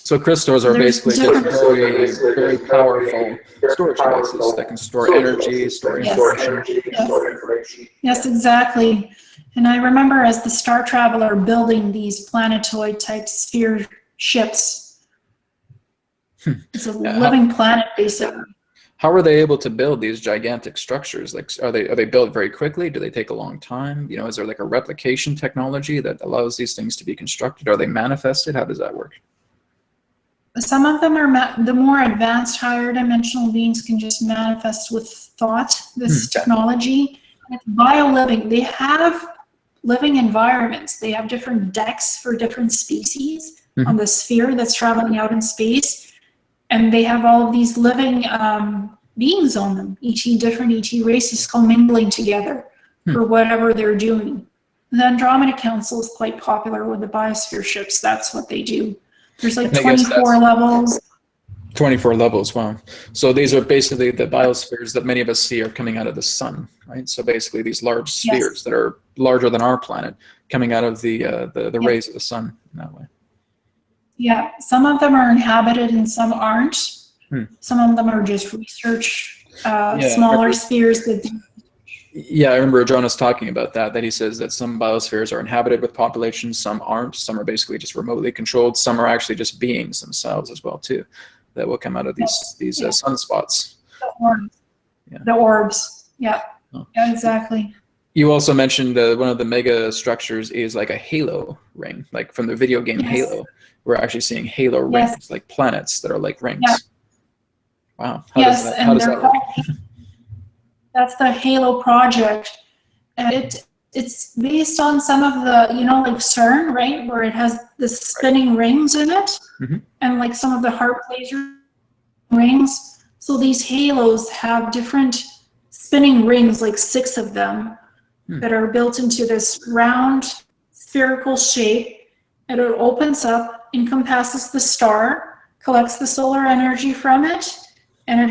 So crystals are basically just very powerful storage devices that can store energy, store information. Yes, exactly. And I remember as the Star Traveler building these planetoid type sphere ships, It's a living planet, basically. How are they able to build these gigantic structures? Like, are they built very quickly? Do they take a long time? You know, is there like a replication technology that allows these things to be constructed? Are they manifested? How does that work? Some of them are the more advanced, higher dimensional beings can just manifest with thought. This technology, it's bio-living. They have living environments. They have different decks for different species on the sphere that's traveling out in space, and they have all of these living beings on them. Different ET races commingling together for whatever they're doing. The Andromeda Council is quite popular with the biosphere ships. That's what they do. There's like 24 levels. 24 levels, wow. So these are basically the biospheres that many of us see are coming out of the sun, right? So basically these large spheres that are larger than our planet coming out of the rays of the sun in that way. Yeah, some of them are inhabited and some aren't. Some of them are just research, smaller spheres that... Yeah, I remember Jonas talking about that he says that some biospheres are inhabited with populations, some aren't. Some are basically just remotely controlled. Some are actually just beings themselves as well, too, that will come out of these sunspots. The orbs. Yeah. The orbs, yeah. Oh. Yeah, exactly. You also mentioned one of the mega structures is like a halo ring, like from the video game Halo. We're actually seeing halo rings, like planets that are like rings. Yeah. Wow. How does that work? That's the Halo project, and it's based on some of the, you know, like CERN, right, where it has the spinning rings in it, and like some of the HARP laser rings. So these halos have different spinning rings, like 6 of them, that are built into this round spherical shape, and it opens up, encompasses the star, collects the solar energy from it, and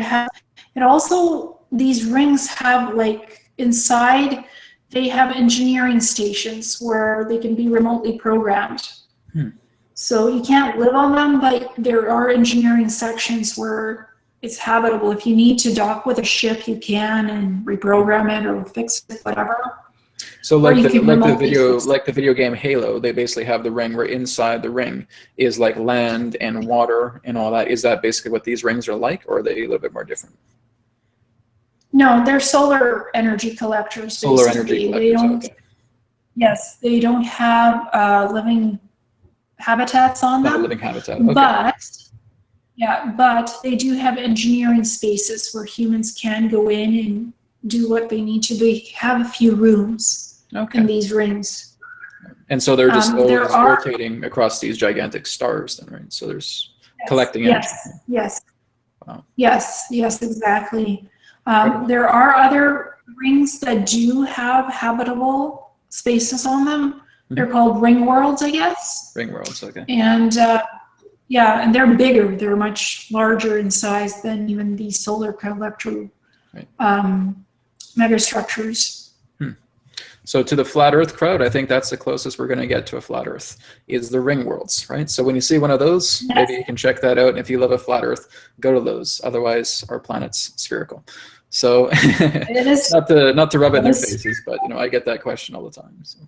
it also, these rings have, like, inside, they have engineering stations where they can be remotely programmed. So you can't live on them, but there are engineering sections where it's habitable. If you need to dock with a ship, you can and reprogram it or fix it, whatever. So like the video game Halo, they basically have the ring where inside the ring is like land and water and all that. Is that basically what these rings are like, or are they a little bit more different? No, they're solar energy collectors. Solar energy collectors, okay. Yes, they don't have living habitats on them. Not a living habitat, okay. But they do have engineering spaces where humans can go in and do what they need to. They have a few rooms in these rings. And so they're just always rotating across these gigantic stars then, right? So there's collecting energy. Yes. Wow. Yes, exactly. There are other rings that do have habitable spaces on them. They're called ring worlds, I guess. Ring worlds, okay. And and they're bigger. They're much larger in size than even these solar collector megastructures. So to the flat Earth crowd, I think that's the closest we're going to get to a flat Earth, is the ring worlds, right? So when you see one of those, maybe you can check that out. And if you love a flat Earth, go to those. Otherwise, our planet's spherical. So it is, not to rub it in their faces, but you know, I get that question all the time. So.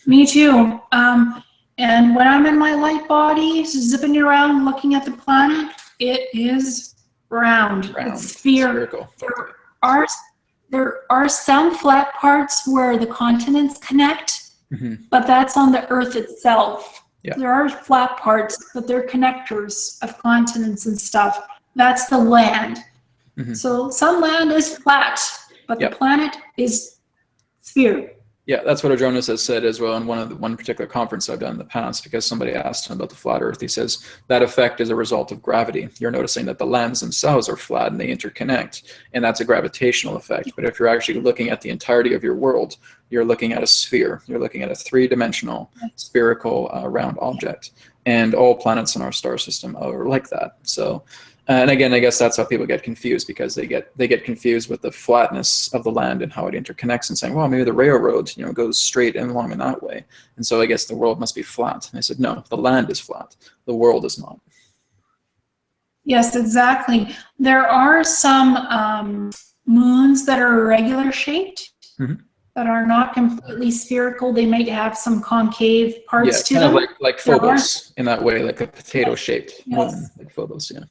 Me too. And when I'm in my light body, zipping around, looking at the planet, it is round. It's spherical. There are some flat parts where the continents connect, but that's on the Earth itself. Yeah. There are flat parts, but they're connectors of continents and stuff. That's the land. So some land is flat, but the planet is sphere. Yeah, that's what Jonas has said as well in one particular conference I've done in the past, because somebody asked him about the flat Earth. He says that effect is a result of gravity. You're noticing that the lands themselves are flat and they interconnect, and that's a gravitational effect. But if you're actually looking at the entirety of your world, you're looking at a sphere. You're looking at a three-dimensional spherical round object, and all planets in our star system are like that. So. And again, I guess that's how people get confused, because they get confused with the flatness of the land and how it interconnects, and saying, well, maybe the railroad, you know, goes straight and along in that way, and so I guess the world must be flat. And I said, no, the land is flat. The world is not. Yes, exactly. There are some moons that are irregular shaped. that are not completely spherical. They might have some concave parts to kind them. of like Phobos in that way, like a potato-shaped moon, like Phobos. Yeah.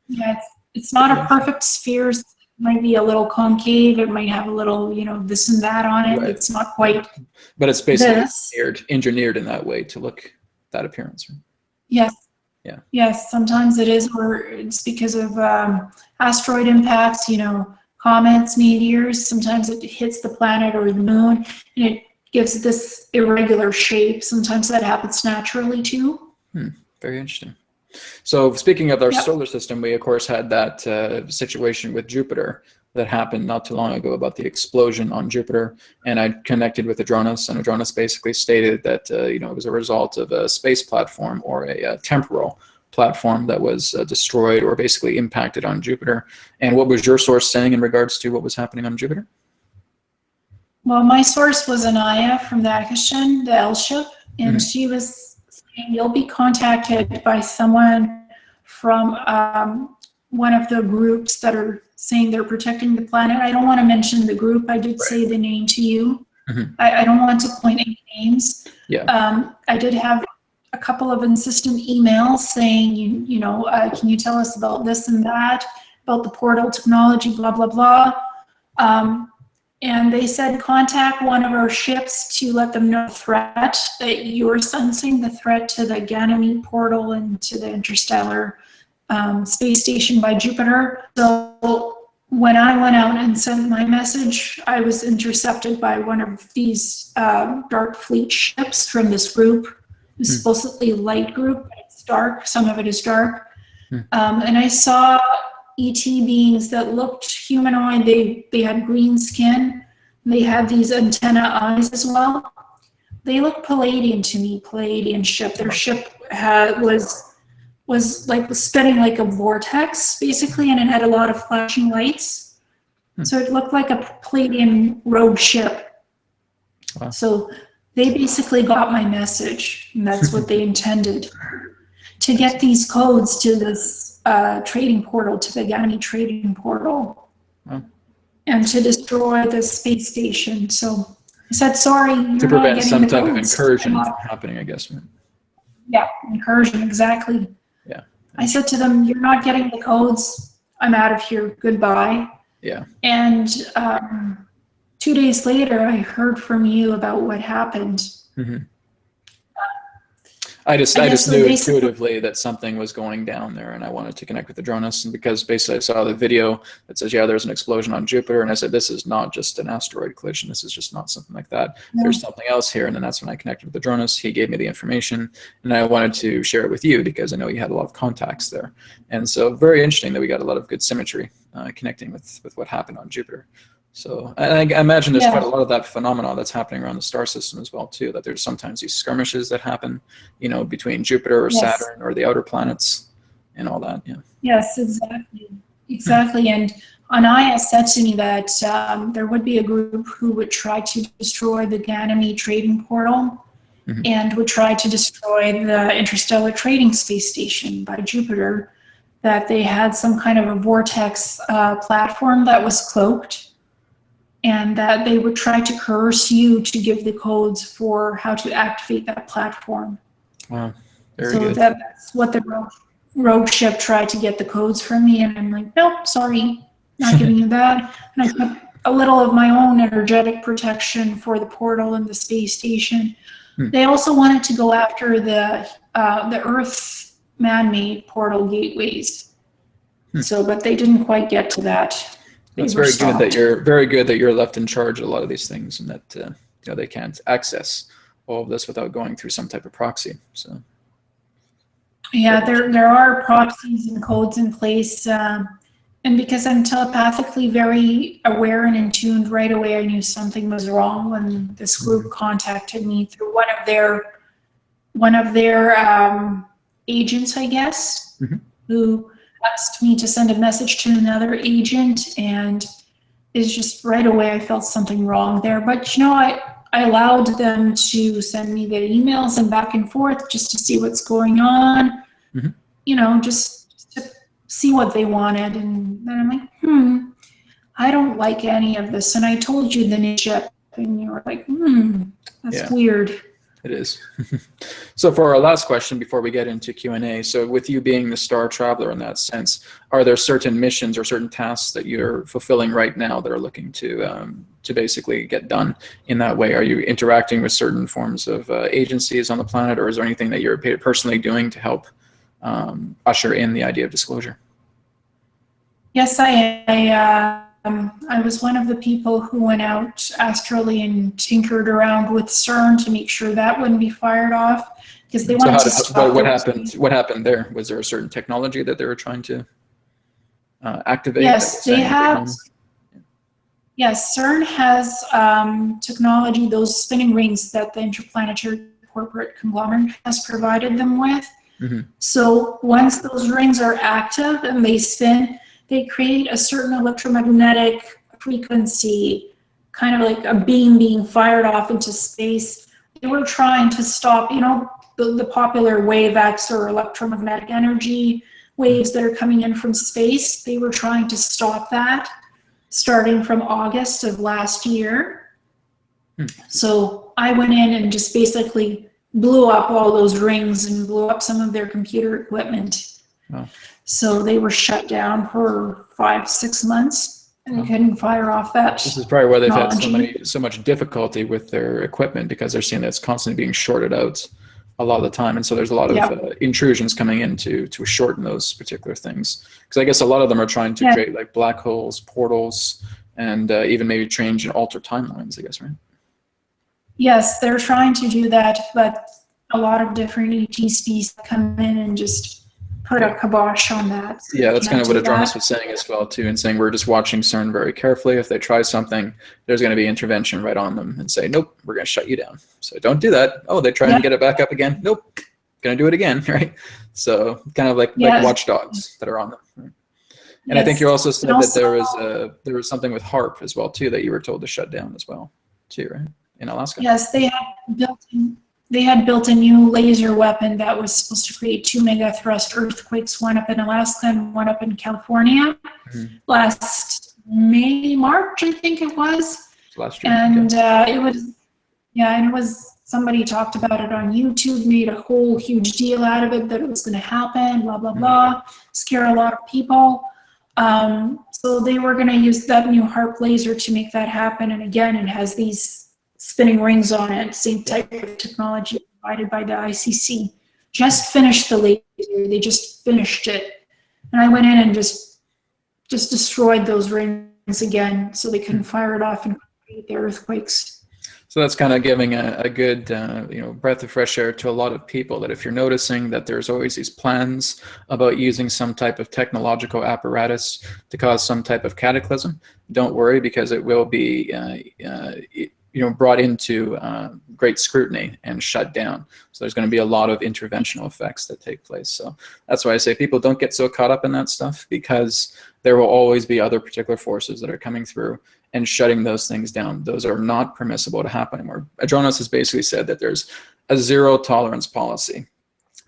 Yeah, it's not a perfect sphere. It might be a little concave. It might have a little, this and that on it. Right. It's not quite. But it's basically this. engineered in that way to look that appearance. Right? Yes. Yeah. Yes, sometimes it is, or it's because of asteroid impacts, comets, meteors. Sometimes it hits the planet or the moon, and it gives this irregular shape. Sometimes that happens naturally too. Very interesting. So speaking of our solar system, we of course had that situation with Jupiter that happened not too long ago about the explosion on Jupiter, and I connected with Adronis, and Adronis basically stated that it was a result of a space platform or a temporal platform that was destroyed or basically impacted on Jupiter. And what was your source saying in regards to what was happening on Jupiter? Well, my source was Anaya from the Akashan, the L ship, and she was saying you'll be contacted by someone from one of the groups that are saying they're protecting the planet. I don't want to mention the group. I did say the name to you. I don't want to point any names. Yeah. I did have a couple of insistent emails saying, can you tell us about this and that, about the portal technology, blah, blah, blah. And they said, contact one of our ships to let them know the threat, that you are sensing the threat to the Ganymede portal and to the interstellar space station by Jupiter. So when I went out and sent my message, I was intercepted by one of these dark fleet ships from this group. It's supposedly a light group, but it's dark. Some of it is dark. And I saw ET beings that looked humanoid. They had green skin. They had these antenna eyes as well. They looked Palladian to me, Palladian ship. Their ship was spinning like a vortex, basically, and it had a lot of flashing lights. So it looked like a Palladian rogue ship. Wow. So they basically got my message, and that's what they intended, to get these codes to this trading portal, to the Ganymede trading portal, and to destroy the space station. So I said, sorry, you're to prevent not some getting type the of codes. incursion from happening, I guess. Yeah, incursion, exactly. Yeah. I said to them, you're not getting the codes. I'm out of here. Goodbye. Yeah. And 2 days later, I heard from you about what happened. I just knew intuitively that something was going down there, and I wanted to connect with Adronis, and because basically I saw the video that says, yeah, there's an explosion on Jupiter, and I said, this is not just an asteroid collision, this is just not something like that. There's something else here, and then that's when I connected with Adronis. He gave me the information, and I wanted to share it with you because I know you had a lot of contacts there. And so very interesting that we got a lot of good symmetry connecting with what happened on Jupiter. So I imagine there's quite a lot of that phenomena that's happening around the star system as well too, that there's sometimes these skirmishes that happen, between Jupiter or Saturn or the outer planets and all that. Yeah. Yes, exactly. And Anaya said to me that there would be a group who would try to destroy the Ganymede trading portal and would try to destroy the interstellar trading space station by Jupiter, that they had some kind of a vortex platform that was cloaked, and that they would try to coerce you to give the codes for how to activate that platform. Wow, very so good. That's what the rogue ship tried to get the codes from me, and I'm like, nope, sorry, not giving you that. And I put a little of my own energetic protection for the portal and the space station. They also wanted to go after the Earth man-made portal gateways. But they didn't quite get to that. It's very good that you're left in charge of a lot of these things, and that they can't access all of this without going through some type of proxy. So yeah, there are proxies and codes in place, and because I'm telepathically very aware and in tuned, right away I knew something was wrong when this group contacted me through one of their agents, I guess, who asked me to send a message to another agent, and it's just right away I felt something wrong there. But I allowed them to send me the emails and back and forth just to see what's going on, just to see what they wanted. And then I'm like, I don't like any of this. And I told you the new ship and you were like, that's Yeah. weird. It is. So for our last question before we get into Q&A, so with you being the star traveler in that sense, are there certain missions or certain tasks that you're fulfilling right now that are looking to basically get done in that way? Are you interacting with certain forms of agencies on the planet, or is there anything that you're personally doing to help usher in the idea of disclosure? Yes, I was one of the people who went out astrally and tinkered around with CERN to make sure that wouldn't be fired off, because they wanted to stop. What happened there? Was there a certain technology that they were trying to activate? Yes, they have. Yes, CERN has technology, those spinning rings that the interplanetary corporate conglomerate has provided them with. So once those rings are active and they spin, they create a certain electromagnetic frequency, kind of like a beam being fired off into space. They were trying to stop, the popular wave X or electromagnetic energy waves that are coming in from space. They were trying to stop that starting from August of last year. So I went in and just basically blew up all those rings and blew up some of their computer equipment. Wow. So they were shut down for 5-6 months, and they couldn't fire off that. This is probably why they've had so much difficulty with their equipment, because they're seeing that it's constantly being shorted out a lot of the time, and so there's a lot of intrusions coming in to shorten those particular things. Because I guess a lot of them are trying to create like black holes, portals, and even maybe change and alter timelines, I guess, right? Yes, they're trying to do that, but a lot of different ET species come in and just put a kibosh on that. So yeah, that's kind of what Adronis was saying as well too, and saying we're just watching CERN very carefully. If they try something, there's going to be intervention right on them and say, nope, we're going to shut you down. So don't do that. Oh, they're trying to get it back up again. Nope, going to do it again, right? So kind of like watchdogs that are on them. Right? And I think you also said that there was something with HARP as well too that you were told to shut down as well too, right? In Alaska. Yes, they had built a new laser weapon that was supposed to create 2 megathrust earthquakes, one up in Alaska and one up in California, last March, I think it was. Last year. And it was, somebody talked about it on YouTube, made a whole huge deal out of it, that it was going to happen, blah, blah, blah, scare a lot of people. So they were going to use that new HARP laser to make that happen. And again, it has these spinning rings on it, same type of technology provided by the ICC. Just finished the laser, they just finished it. And I went in and just destroyed those rings again, so they couldn't fire it off and create the earthquakes. So that's kind of giving a good breath of fresh air to a lot of people, that if you're noticing that there's always these plans about using some type of technological apparatus to cause some type of cataclysm, don't worry, because it will be brought into great scrutiny and shut down. So there's going to be a lot of interventional effects that take place. So that's why I say people don't get so caught up in that stuff, because there will always be other particular forces that are coming through and shutting those things down. Those are not permissible to happen anymore. Adronis has basically said that there's a zero tolerance policy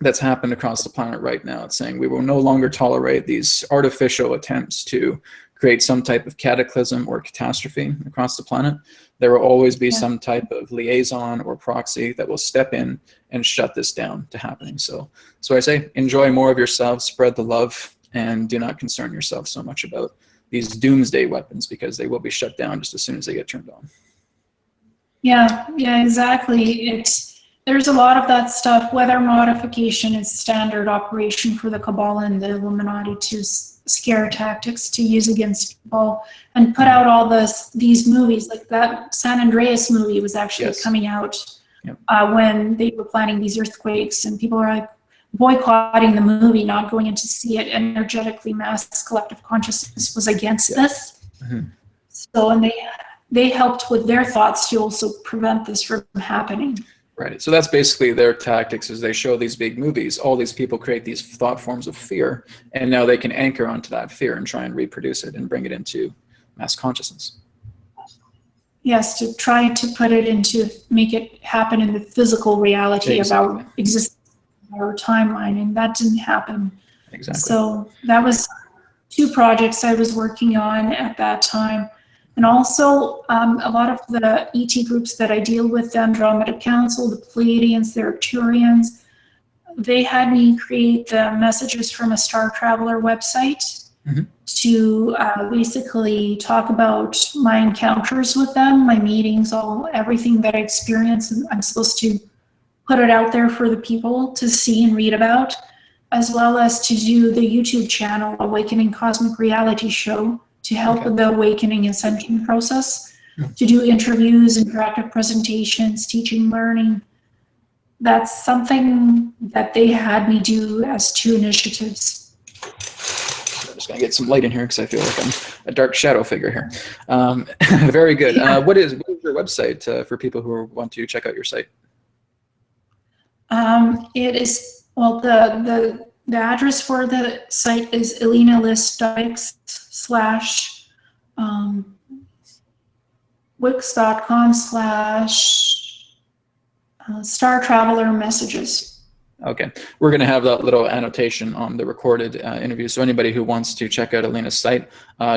that's happened across the planet right now. It's saying we will no longer tolerate these artificial attempts to create some type of cataclysm or catastrophe across the planet. There will always be some type of liaison or proxy that will step in and shut this down to happening. So I say, enjoy more of yourself, spread the love, and do not concern yourself so much about these doomsday weapons, because they will be shut down just as soon as they get turned on. Yeah, exactly. There's a lot of that stuff. Weather modification is standard operation for the Cabal and the Illuminati to scare tactics to use against people, and put out all these movies. Like that San Andreas movie was actually coming out when they were planning these earthquakes, and people were like boycotting the movie, not going in to see it. Energetically mass collective consciousness was against this. So, and they helped with their thoughts to also prevent this from happening. Right. So that's basically their tactics, is they show these big movies. All these people create these thought forms of fear, and now they can anchor onto that fear and try and reproduce it and bring it into mass consciousness. Yes, to try to make it happen in the physical reality of our existence, our timeline, and that didn't happen. Exactly. So that was 2 projects I was working on at that time. And also, a lot of the ET groups that I deal with, the Andromeda Council, the Pleiadians, the Arcturians, they had me create the messages from a Star Traveler website to basically talk about my encounters with them, my meetings, everything that I experienced. And I'm supposed to put it out there for the people to see and read about, as well as to do the YouTube channel, Awakening Cosmic Reality Show, to help with the awakening ascension process, to do interviews, interactive presentations, teaching, learning. That's something that they had me do as 2 initiatives. I'm just going to get some light in here because I feel like I'm a dark shadow figure here. Very good. Yeah. What is your website for people who want to check out your site? It is, well, the address for the site is wix.com/Star Traveler Messages. Okay, we're going to have that little annotation on the recorded interview. So anybody who wants to check out Elena's site,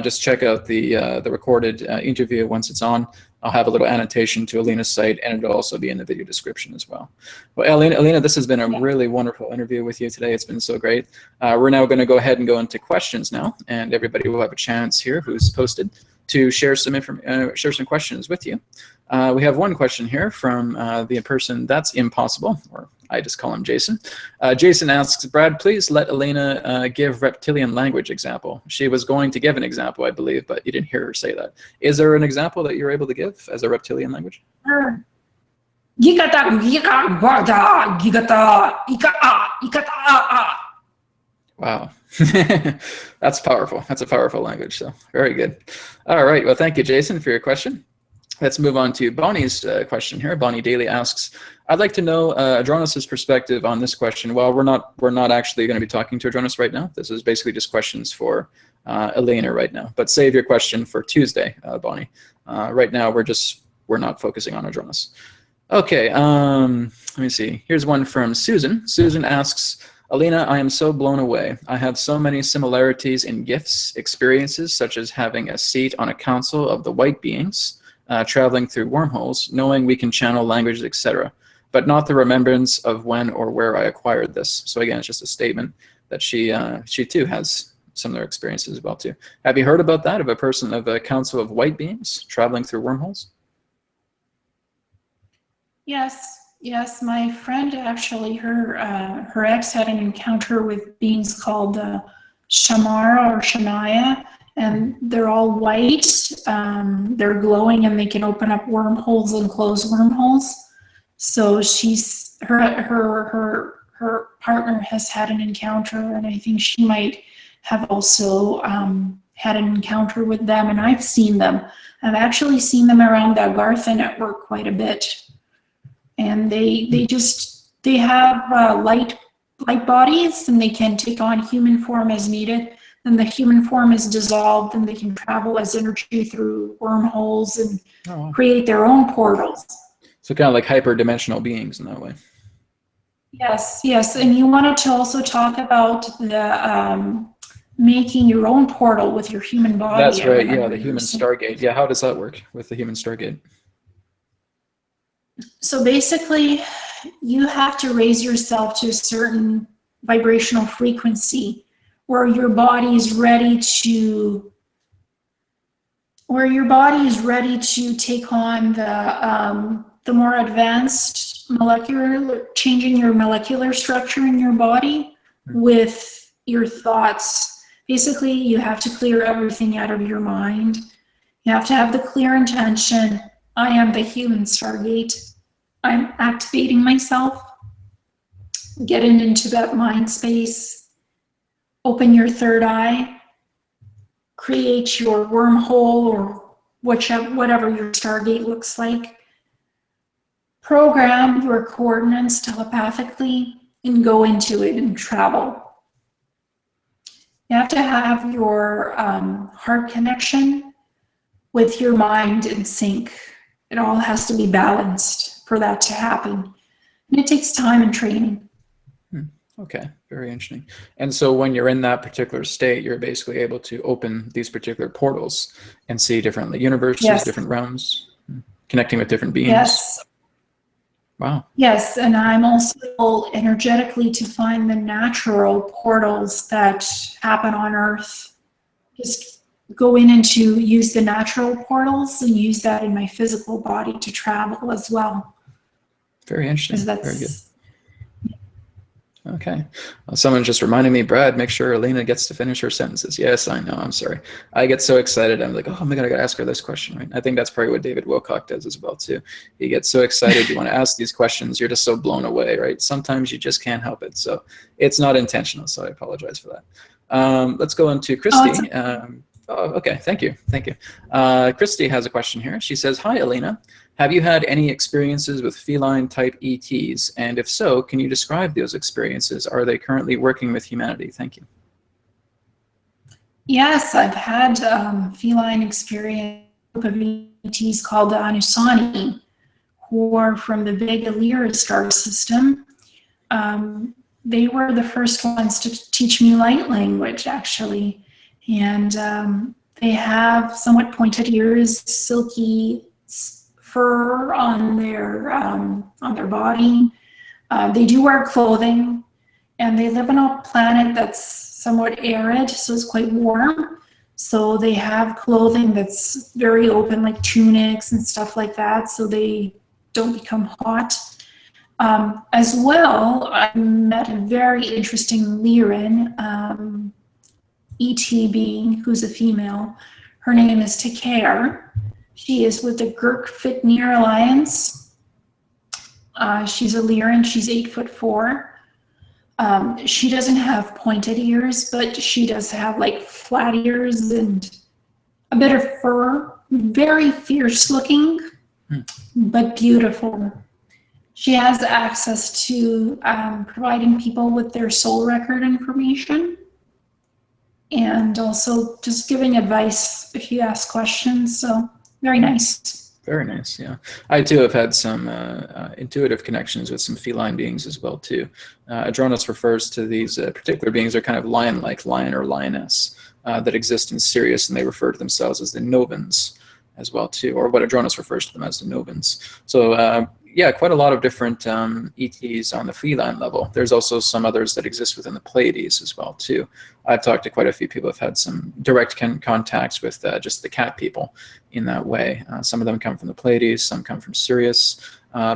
just check out the recorded interview once it's on. I'll have a little annotation to Elena's site, and it'll also be in the video description as well. Well, Elena, this has been a really wonderful interview with you today. It's been so great. We're now going to go ahead and go into questions now, and everybody will have a chance here who's posted to share some questions with you. We have one question here from the person that's impossible, or I just call him Jason. Jason asks, Brad, please let Elena give reptilian language example. She was going to give an example, I believe, but you didn't hear her say that. Is there an example that you're able to give as a reptilian language? Wow. That's powerful. That's a powerful language, so very good. All right, well, thank you, Jason, for your question. Let's move on to Bonnie's question here. Bonnie Daly asks, I'd like to know Adronis's perspective on this question. Well, we're not actually going to be talking to Adronis right now. This is basically just questions for Elena right now. But save your question for Tuesday, Bonnie. Right now, we're not focusing on Adronis. Okay, let me see. Here's one from Susan. Susan asks, Elena, I am so blown away. I have so many similarities in gifts, experiences, such as having a seat on a council of the white beings, traveling through wormholes, knowing we can channel languages, etc., but not the remembrance of when or where I acquired this. So again, it's just a statement that she too has similar experiences as well too. Have you heard about that, of a council of white beings traveling through wormholes? Yes, my friend actually, her ex had an encounter with beings called Shamara or Shania, and they're all white. They're glowing, and they can open up wormholes and close wormholes. So her partner has had an encounter, and I think she might have also had an encounter with them. And I've seen them. I've actually seen them around the Agartha network quite a bit. And they have light bodies, and they can take on human form as needed. Then the human form is dissolved, and they can travel as energy through wormholes and create their own portals. So kind of like hyperdimensional beings in that way. Yes. And you wanted to also talk about the making your own portal with your human body. That's right. Yeah, the human Stargate. Yeah, how does that work with the human Stargate? So basically, you have to raise yourself to a certain vibrational frequency where your body is ready to take on the more advanced changing your molecular structure in your body with your thoughts. Basically, you have to clear everything out of your mind. You have to have the clear intention, I am the human Stargate. I'm activating myself, getting into that mind space, open your third eye, create your wormhole or whatever your Stargate looks like, program your coordinates telepathically, and go into it and travel. You have to have your heart connection with your mind in sync. It all has to be balanced for that to happen. And it takes time and training. Okay, very interesting. And so when you're in that particular state, you're basically able to open these particular portals and see different universes, Yes, different realms, connecting with different beings. yes, Wow. yes. And I'm also able energetically to find the natural portals that happen on Earth. Just go in and to use the natural portals and use that in my physical body to travel as well. Very interesting. Because Very good. that's, Okay. Someone just reminded me, Brad, make sure Elena gets to finish her sentences. Yes, I know. I'm sorry. I get so excited. I'm like, oh my God, I got to ask her this question, right? I think that's probably what David Wilcock does as well, too. He gets so excited. You want to ask these questions. You're just so blown away, right? Sometimes you just can't help it. So it's not intentional. So I apologize for that. Let's go on to Christy. Okay. Thank you. Thank you. Christy has a question here. She says, hi, Elena. Have you had any experiences with feline type ETs? And if so, can you describe those experiences? Are they currently working with humanity? Thank you. yes, I've had feline experience of ETs called the Anusani, who are from the Vega Lyra star system. They were the first ones to teach me light language, actually. And they have somewhat pointed ears, silky fur on their body. They do wear clothing, and they live on a planet that's somewhat arid, so it's quite warm. So they have clothing that's very open, like tunics and stuff like that, so they don't become hot. As well, I met a very interesting Lyran ET being who's a female. Her name is Takar. She is with the Girk Near Alliance. She's a Lyran. She's 8'4". She doesn't have pointed ears, but she does have like flat ears and a bit of fur. Very fierce looking, but beautiful. She has access to providing people with their soul record information, and also just giving advice if you ask questions. So very nice. Very nice, yeah. I too have had some intuitive connections with some feline beings as well too. Adronis refers to these particular beings. They're kind of lion-like, lion or lioness, that exist in Sirius, and they refer to themselves as the Novans as well too, or what Adronis refers to them as the Novans. So yeah, quite a lot of different ETs on the feline level. There's also some others that exist within the Pleiades as well too. I've talked to quite a few people who've had some direct contacts with just the cat people in that way. Some of them come from the Pleiades, some come from Sirius,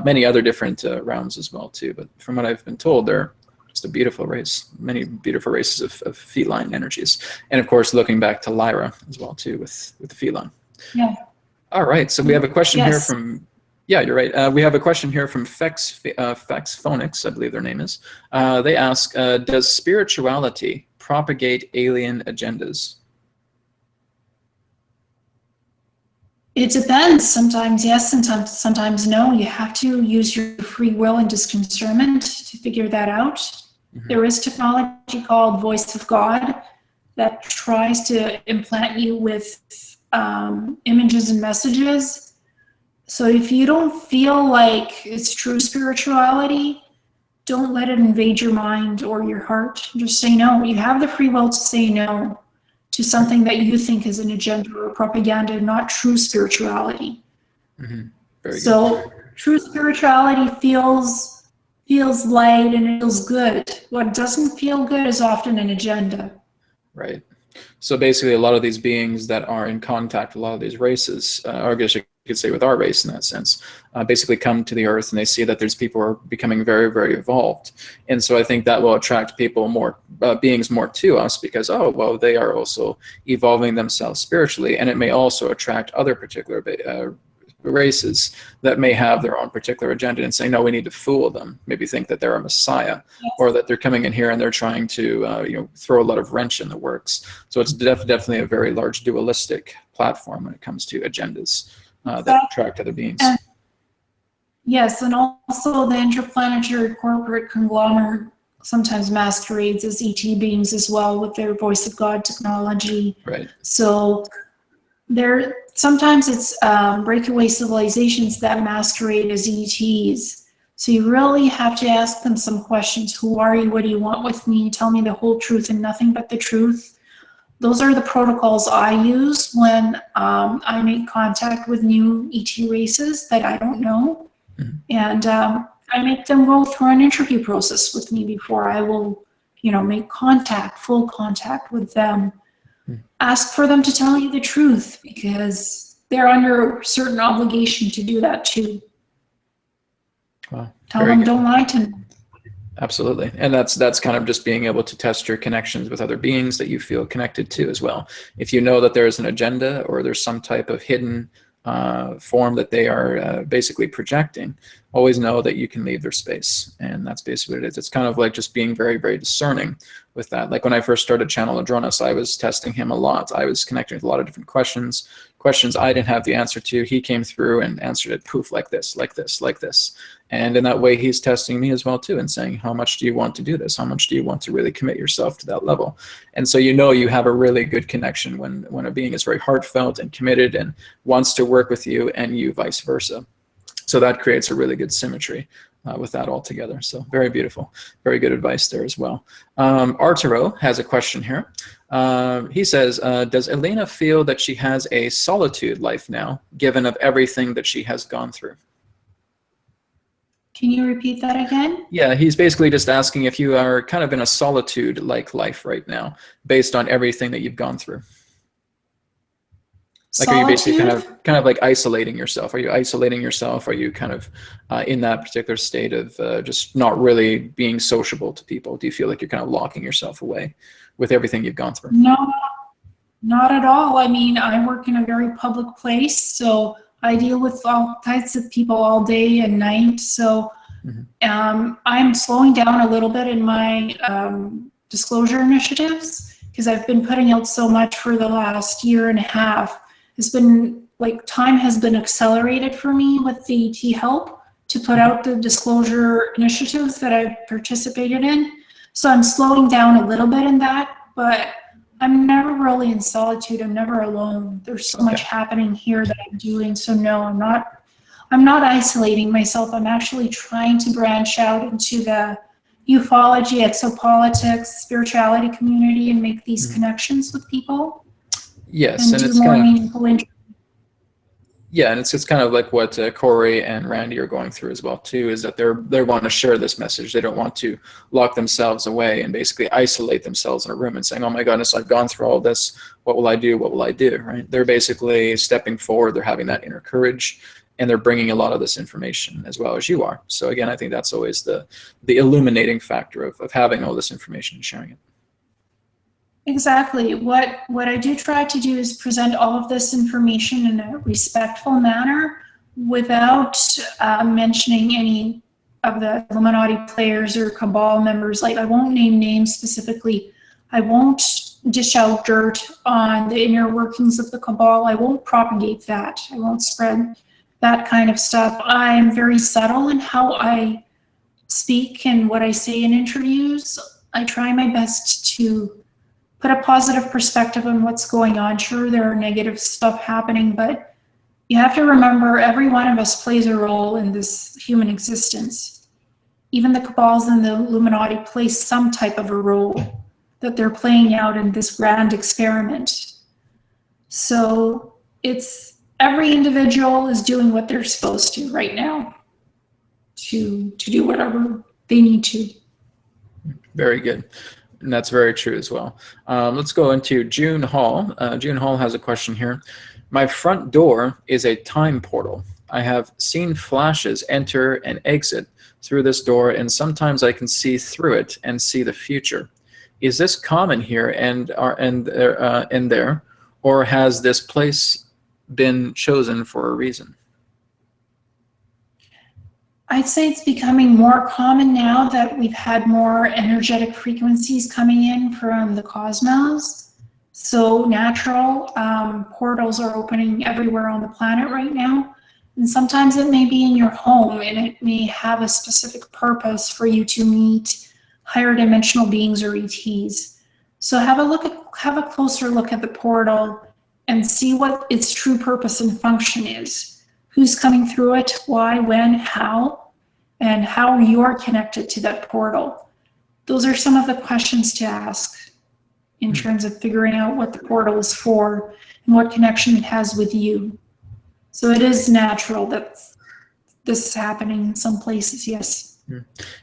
many other different realms as well too. But from what I've been told, they're just a beautiful race, many beautiful races of feline energies. And of course, looking back to Lyra as well too with the feline. Yeah. All right, so we have a question here Yes. from, yeah, you're right. We have a question here from Fex Phonics, I believe their name is. They ask, does spirituality propagate alien agendas? It depends. Sometimes yes, and sometimes no. You have to use your free will and discernment to figure that out. Mm-hmm. There is technology called Voice of God that tries to implant you with images and messages. So if you don't feel like it's true spirituality, don't let it invade your mind or your heart. Just say no. You have the free will to say no to something that you think is an agenda or propaganda, not true spirituality. Mm-hmm. Very so good. True spirituality feels light and it feels good. What doesn't feel good is often an agenda. Right. So basically a lot of these beings that are in contact with a lot of these races, or I guess you could say with our race in that sense, basically come to the earth and they see that there's people who are becoming very, very evolved. And so I think that will attract people more, beings more to us because, oh, well, they are also evolving themselves spiritually. And it may also attract other particular races that may have their own particular agenda and say, no, we need to fool them. Maybe think that they're a messiah, yes, or that they're coming in here and they're trying to throw a lot of wrench in the works. So it's definitely a very large dualistic platform when it comes to agendas that attract other beings. Yes, and also the interplanetary corporate conglomerate sometimes masquerades as ET beings as well with their Voice of God technology. Right. So sometimes it's breakaway civilizations that masquerade as ETs. So you really have to ask them some questions. Who are you? What do you want with me? Tell me the whole truth and nothing but the truth. Those are the protocols I use when I make contact with new ET races that I don't know. Mhm. And I make them go through an interview process with me before I will, make contact, full contact with them. Ask for them to tell you the truth because they're under a certain obligation to do that too. Wow. Tell Very them good. don't lie to them. Absolutely. And that's kind of just being able to test your connections with other beings that you feel connected to as well. If you know that there's an agenda or there's some type of hidden form that they are basically projecting, always know that you can leave their space. And that's basically what it is. It's kind of like just being very, very discerning with that. Like when I first started Channel Adronis, I was testing him a lot. I was connecting with a lot of different questions I didn't have the answer to. He came through and answered it poof, like this, like this, like this. And in that way, he's testing me as well too and saying, how much do you want to do this? How much do you want to really commit yourself to that level? And so you have a really good connection when a being is very heartfelt and committed and wants to work with you, and you vice versa. So that creates a really good symmetry with that all together. So very beautiful. Very good advice there as well. Arturo has a question here. He says, does Elena feel that she has a solitude life now, given of everything that she has gone through? Can you repeat that again? Yeah, he's basically just asking if you are kind of in a solitude-like life right now, based on everything that you've gone through. Like, are you basically kind of like isolating yourself? Are you isolating yourself? Are you kind of in that particular state of just not really being sociable to people? Do you feel like you're kind of locking yourself away with everything you've gone through? No, not at all. I mean, I work in a very public place, so I deal with all types of people all day and night. So I'm slowing down a little bit in my disclosure initiatives because I've been putting out so much for the last year and a half. It's been like time has been accelerated for me with the ET help to put out the disclosure initiatives that I've participated in. So I'm slowing down a little bit in that, but I'm never really in solitude. I'm never alone. There's so much happening here that I'm doing. So no, I'm not isolating myself. I'm actually trying to branch out into the ufology, exopolitics, spirituality community and make these connections with people. Yes, and do more meaningful interviews. Yeah, and it's kind of like what Corey and Randy are going through as well too, is that they want to share this message. They don't want to lock themselves away and basically isolate themselves in a room and saying, oh my goodness, I've gone through all this. What will I do? What will I do? Right? They're basically stepping forward. They're having that inner courage, and they're bringing a lot of this information as well as you are. So again, I think that's always the illuminating factor of having all this information and sharing it. Exactly. What I do try to do is present all of this information in a respectful manner without mentioning any of the Illuminati players or cabal members. Like, I won't name names specifically. I won't dish out dirt on the inner workings of the cabal. I won't propagate that. I won't spread that kind of stuff. I'm very subtle in how I speak and what I say in interviews. I try my best to put a positive perspective on what's going on. Sure, there are negative stuff happening, but you have to remember every one of us plays a role in this human existence. Even the cabals and the Illuminati play some type of a role that they're playing out in this grand experiment. So it's every individual is doing what they're supposed to right now to do whatever they need to. Very good. And that's very true as well. Let's go into June Hall. June Hall has a question here. My front door is a time portal. I have seen flashes enter and exit through this door, and sometimes I can see through it and see the future. Is this common here and there, or has this place been chosen for a reason? I'd say it's becoming more common now that we've had more energetic frequencies coming in from the cosmos. So natural portals are opening everywhere on the planet right now. And sometimes it may be in your home, and it may have a specific purpose for you to meet higher dimensional beings or ETs. So have a closer look at the portal and see what its true purpose and function is. Who's coming through it, why, when, how, and how you're connected to that portal. Those are some of the questions to ask in terms of figuring out what the portal is for and what connection it has with you. So it is natural that this is happening in some places, yes.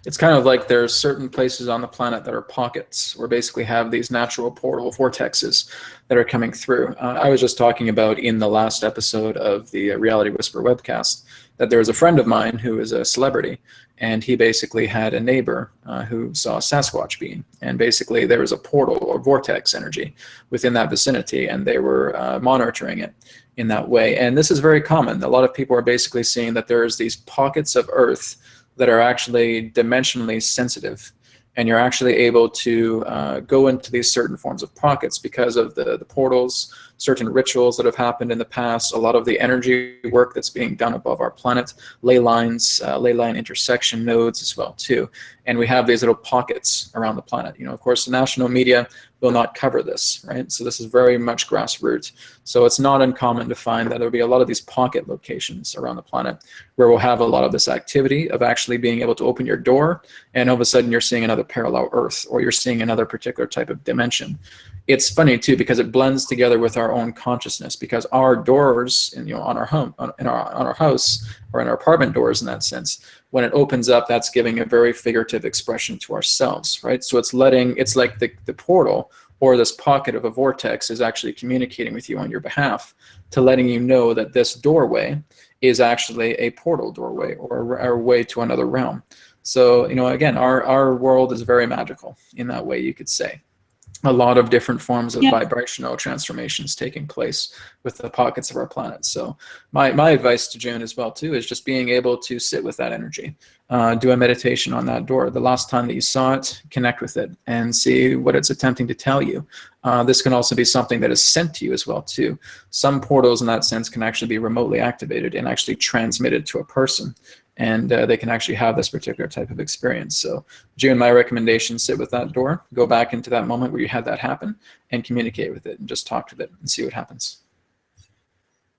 It's kind of like there's certain places on the planet that are pockets, where basically have these natural portal vortexes that are coming through. I was just talking about in the last episode of the Reality Whisper webcast that there was a friend of mine who is a celebrity, and he basically had a neighbor who saw a Sasquatch being, and basically there was a portal or vortex energy within that vicinity, and they were monitoring it in that way. And this is very common. A lot of people are basically seeing that there's these pockets of Earth that are actually dimensionally sensitive, and you're actually able to go into these certain forms of pockets because of the portals, certain rituals that have happened in the past, a lot of the energy work that's being done above our planet, ley lines, ley line intersection nodes as well too. And we have these little pockets around the planet. You know, of course, the national media will not cover this, right? So this is very much grassroots. So it's not uncommon to find that there'll be a lot of these pocket locations around the planet where we'll have a lot of this activity of actually being able to open your door, and all of a sudden you're seeing another parallel Earth, or you're seeing another particular type of dimension. It's funny too, because it blends together with our own consciousness, because our doors, you know, on our home, on our house, or in our apartment doors in that sense, when it opens up, that's giving a very figurative expression to ourselves, right? So it's like the portal or this pocket of a vortex is actually communicating with you on your behalf, to letting you know that this doorway is actually a portal doorway, or a way to another realm. So, you know, again, our world is very magical in that way, you could say. A lot of different forms of vibrational transformations taking place with the pockets of our planet. So my advice to June as well too is just being able to sit with that energy, do a meditation on that door. The last time that you saw it, connect with it and see what it's attempting to tell you. This can also be something that is sent to you as well too. Some portals in that sense can actually be remotely activated and actually transmitted to a person, and they can actually have this particular type of experience. So June, my recommendation, sit with that door, go back into that moment where you had that happen, and communicate with it, and just talk to it and see what happens.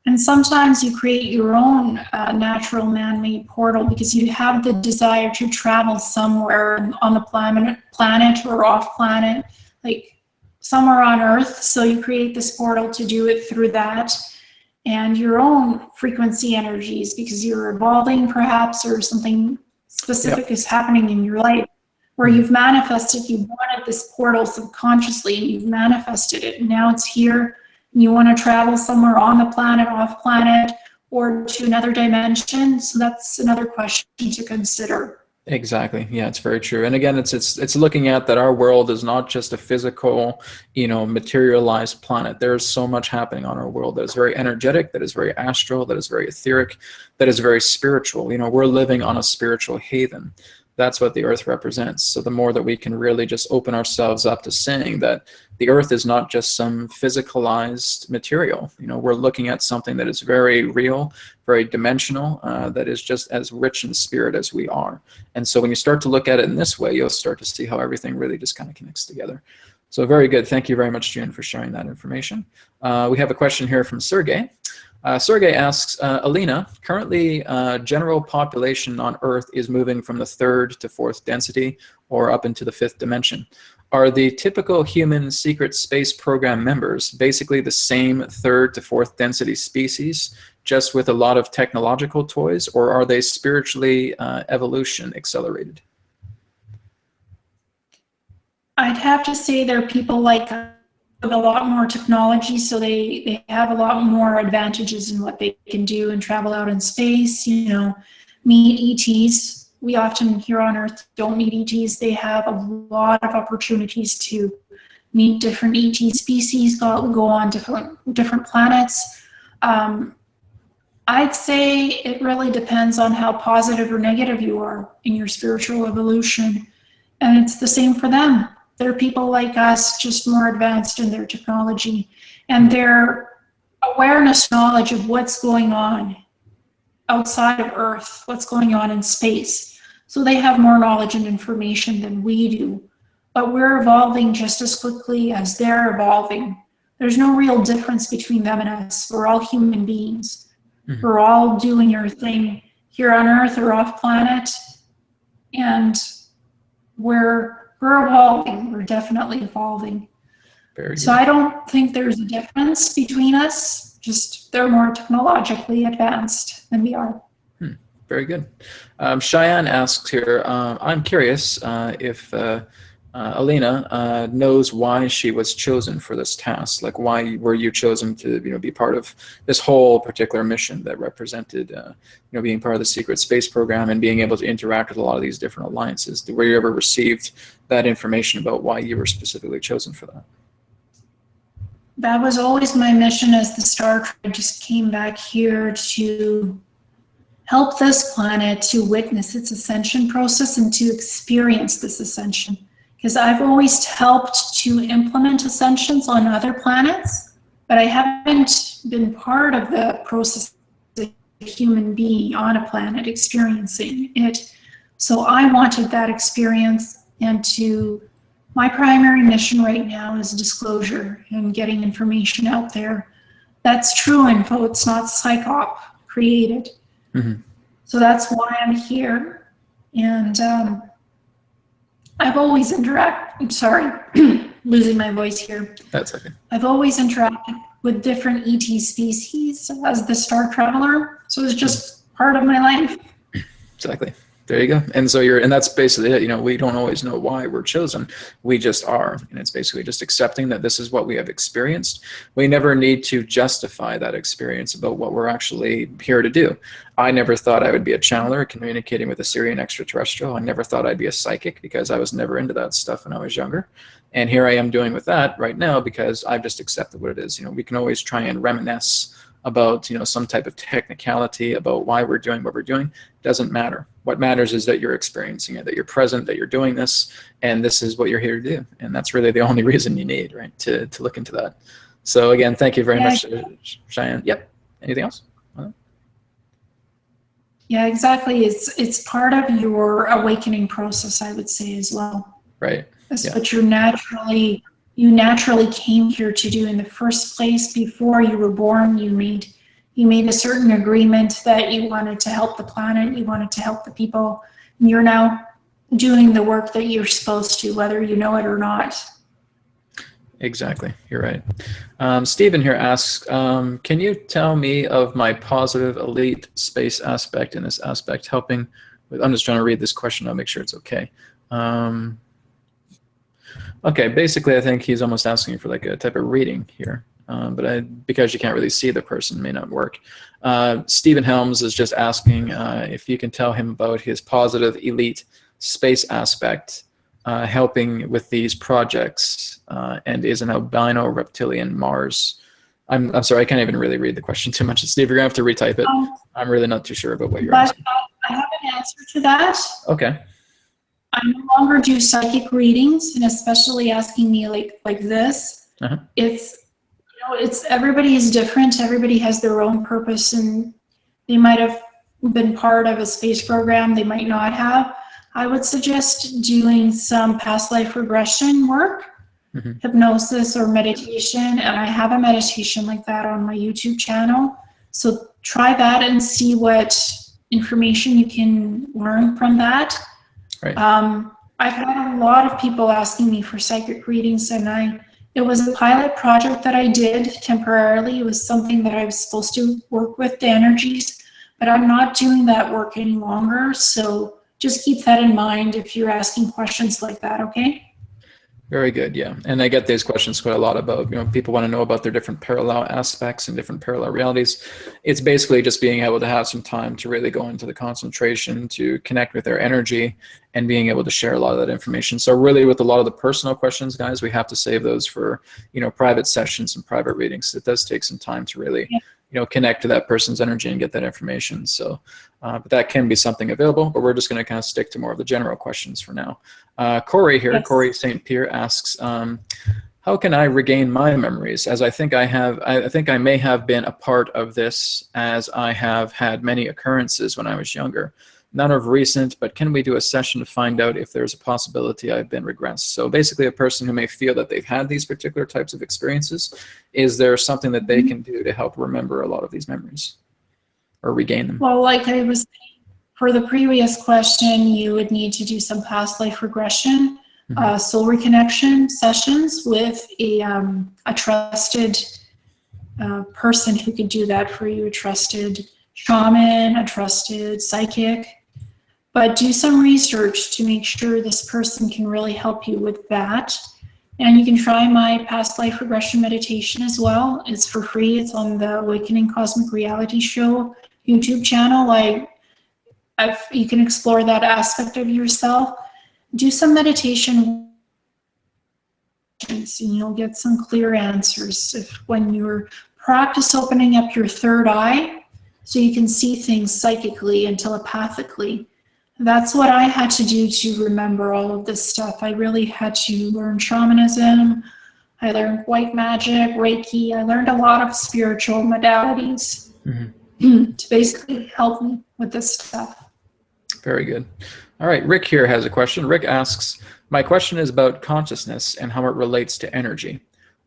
And sometimes you create your own natural man-made portal because you have the desire to travel somewhere on the planet or off planet, like somewhere on Earth. So you create this portal to do it through that. And your own frequency energies, because you're evolving perhaps, or something specific is happening in your life where you've manifested, you wanted this portal subconsciously, and you've manifested it, and now it's here, and you want to travel somewhere on the planet, off planet, or to another dimension. So that's another question to consider. Exactly. Yeah, it's very true. And again, it's looking at that our world is not just a physical, you know, materialized planet. There's so much happening on our world that is very energetic, that is very astral, that is very etheric, that is very spiritual. You know, we're living on a spiritual haven. That's what the Earth represents. So the more that we can really just open ourselves up to saying that the Earth is not just some physicalized material. You know, we're looking at something that is very real, very dimensional, that is just as rich in spirit as we are. And so when you start to look at it in this way, you'll start to see how everything really just kind of connects together. So very good. Thank you very much, June, for sharing that information. We have a question here from Sergey. Sergey asks, Elena, currently general population on Earth is moving from the 3rd to 4th density, or up into the 5th dimension. Are the typical human secret space program members basically the same 3rd to 4th density species, just with a lot of technological toys, or are they spiritually evolution accelerated? I'd have to say they're people like with a lot more technology, so they have a lot more advantages in what they can do and travel out in space, you know, meet ETs. We often here on Earth don't meet ETs. They have a lot of opportunities to meet different ET species, go on different planets. I'd say it really depends on how positive or negative you are in your spiritual evolution, and it's the same for them. They're people like us, just more advanced in their technology and their awareness, knowledge of what's going on outside of Earth, what's going on in space. So they have more knowledge and information than we do. But we're evolving just as quickly as they're evolving. There's no real difference between them and us. We're all human beings. We're all doing our thing here on Earth or off planet. and we're evolving. We're definitely evolving. Very good. So I don't think there's a difference between us. Just they're more technologically advanced than we are. Very good. Cheyenne asks here, I'm curious if Elena knows why she was chosen for this task. Like, why were you chosen to, be part of this whole particular mission that represented, being part of the secret space program and being able to interact with a lot of these different alliances? Were you ever received that information about why you were specifically chosen for that? That was always my mission as the Star Trek. I just came back here to help this planet to witness its ascension process and to experience this ascension. Because I've always helped to implement ascensions on other planets, but I haven't been part of the process as a human being on a planet experiencing it. So I wanted that experience, and my primary mission right now is disclosure and getting information out there. That's true info, it's not psyop created. So that's why I'm here. And I've always losing my voice here. That's okay. I've always interacted with different ET species as the Star Traveler. So it's just part of my life. Exactly. There you go. And so and that's basically it. We don't always know why we're chosen. We just are. And it's basically just accepting that this is what we have experienced. We never need to justify that experience about what we're actually here to do. I never thought I would be a channeler communicating with a Syrian extraterrestrial. I never thought I'd be a psychic because I was never into that stuff when I was younger. And here I am doing with that right now because I've just accepted what it is. We can always try and reminisce about some type of technicality about why we're doing what we're doing. Doesn't matter. What matters is that you're experiencing it, that you're present, that you're doing this, and this is what you're here to do. And that's really the only reason you need, right, to look into that. So again, thank you very much, Cheyenne. Yep. Anything else? Yeah, exactly. It's part of your awakening process, I would say, as well. Right. That's what you naturally came here to do in the first place. Before you were born, you made a certain agreement that you wanted to help the planet, you wanted to help the people, and you're now doing the work that you're supposed to, whether you know it or not. Exactly, you're right. Stephen here asks, can you tell me of my positive elite space aspect in this aspect helping with, I'm just trying to read this question, I'll make sure it's okay. Okay, basically I think he's almost asking for like a type of reading here, but because you can't really see the person, it may not work. Stephen Helms is just asking if you can tell him about his positive elite space aspect helping with these projects and is an albino reptilian Mars. I'm sorry, I can't even really read the question too much. Steve, you're gonna have to retype it. I'm really not too sure about what you're asking. I have an answer to that. Okay. I no longer do psychic readings, and especially asking me like this. It's everybody is different. Everybody has their own purpose, and they might have been part of a space program. They might not have. I would suggest doing some past life regression work, hypnosis or meditation, and I have a meditation like that on my YouTube channel. So try that and see what information you can learn from that. Right. I've had a lot of people asking me for psychic readings, and it was a pilot project that I did temporarily. It was something that I was supposed to work with the energies, but I'm not doing that work any longer. So just keep that in mind if you're asking questions like that, okay? Very good, yeah. And I get these questions quite a lot about, people want to know about their different parallel aspects and different parallel realities. It's basically just being able to have some time to really go into the concentration, to connect with their energy, and being able to share a lot of that information. So really with a lot of the personal questions, guys, we have to save those for, private sessions and private readings. It does take some time to really, connect to that person's energy and get that information. So, but that can be something available, but we're just going to kind of stick to more of the general questions for now. Corey here, yes. Corey St. Pierre asks, how can I regain my memories? As I think I may have been a part of this, as I have had many occurrences when I was younger. None of recent, but can we do a session to find out if there's a possibility I've been regressed? So basically a person who may feel that they've had these particular types of experiences, is there something that they can do to help remember a lot of these memories or regain them? Well, like I was saying, For the previous question, you would need to do some past life regression, soul reconnection sessions with a trusted person who could do that for you, a trusted shaman, a trusted psychic. But do some research to make sure this person can really help you with that. And you can try my past life regression meditation as well. It's for free. It's on the Awakening Cosmic Reality Show YouTube channel. You can explore that aspect of yourself. Do some meditation and you'll get some clear answers when you're practice opening up your third eye so you can see things psychically and telepathically. That's what I had to do to remember all of this stuff. I really had to learn shamanism. I learned white magic, Reiki. I learned a lot of spiritual modalities to basically help me with this stuff. Very good. All right, Rick here has a question. Rick asks, my question is about consciousness and how it relates to energy.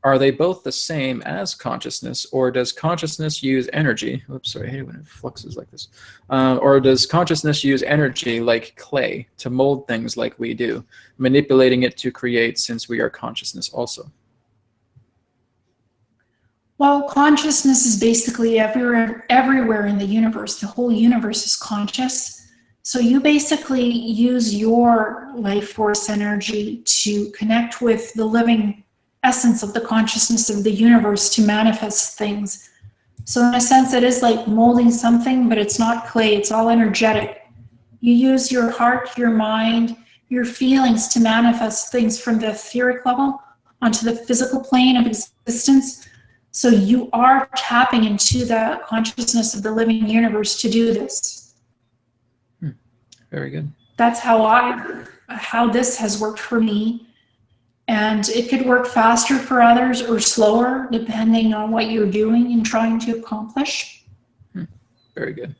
Are they both the same as consciousness, or does consciousness use energy? Oops, sorry, I hate it when it fluxes like this. Or does consciousness use energy like clay to mold things like we do, manipulating it to create since we are consciousness also? Well, consciousness is basically everywhere in the universe. The whole universe is conscious. So you basically use your life force energy to connect with the living essence of the consciousness of the universe to manifest things. So in a sense, it is like molding something, but it's not clay, it's all energetic. You use your heart, your mind, your feelings to manifest things from the etheric level onto the physical plane of existence. So you are tapping into the consciousness of the living universe to do this. Very good. That's how this has worked for me. And it could work faster for others or slower, depending on what you're doing and trying to accomplish. Very good.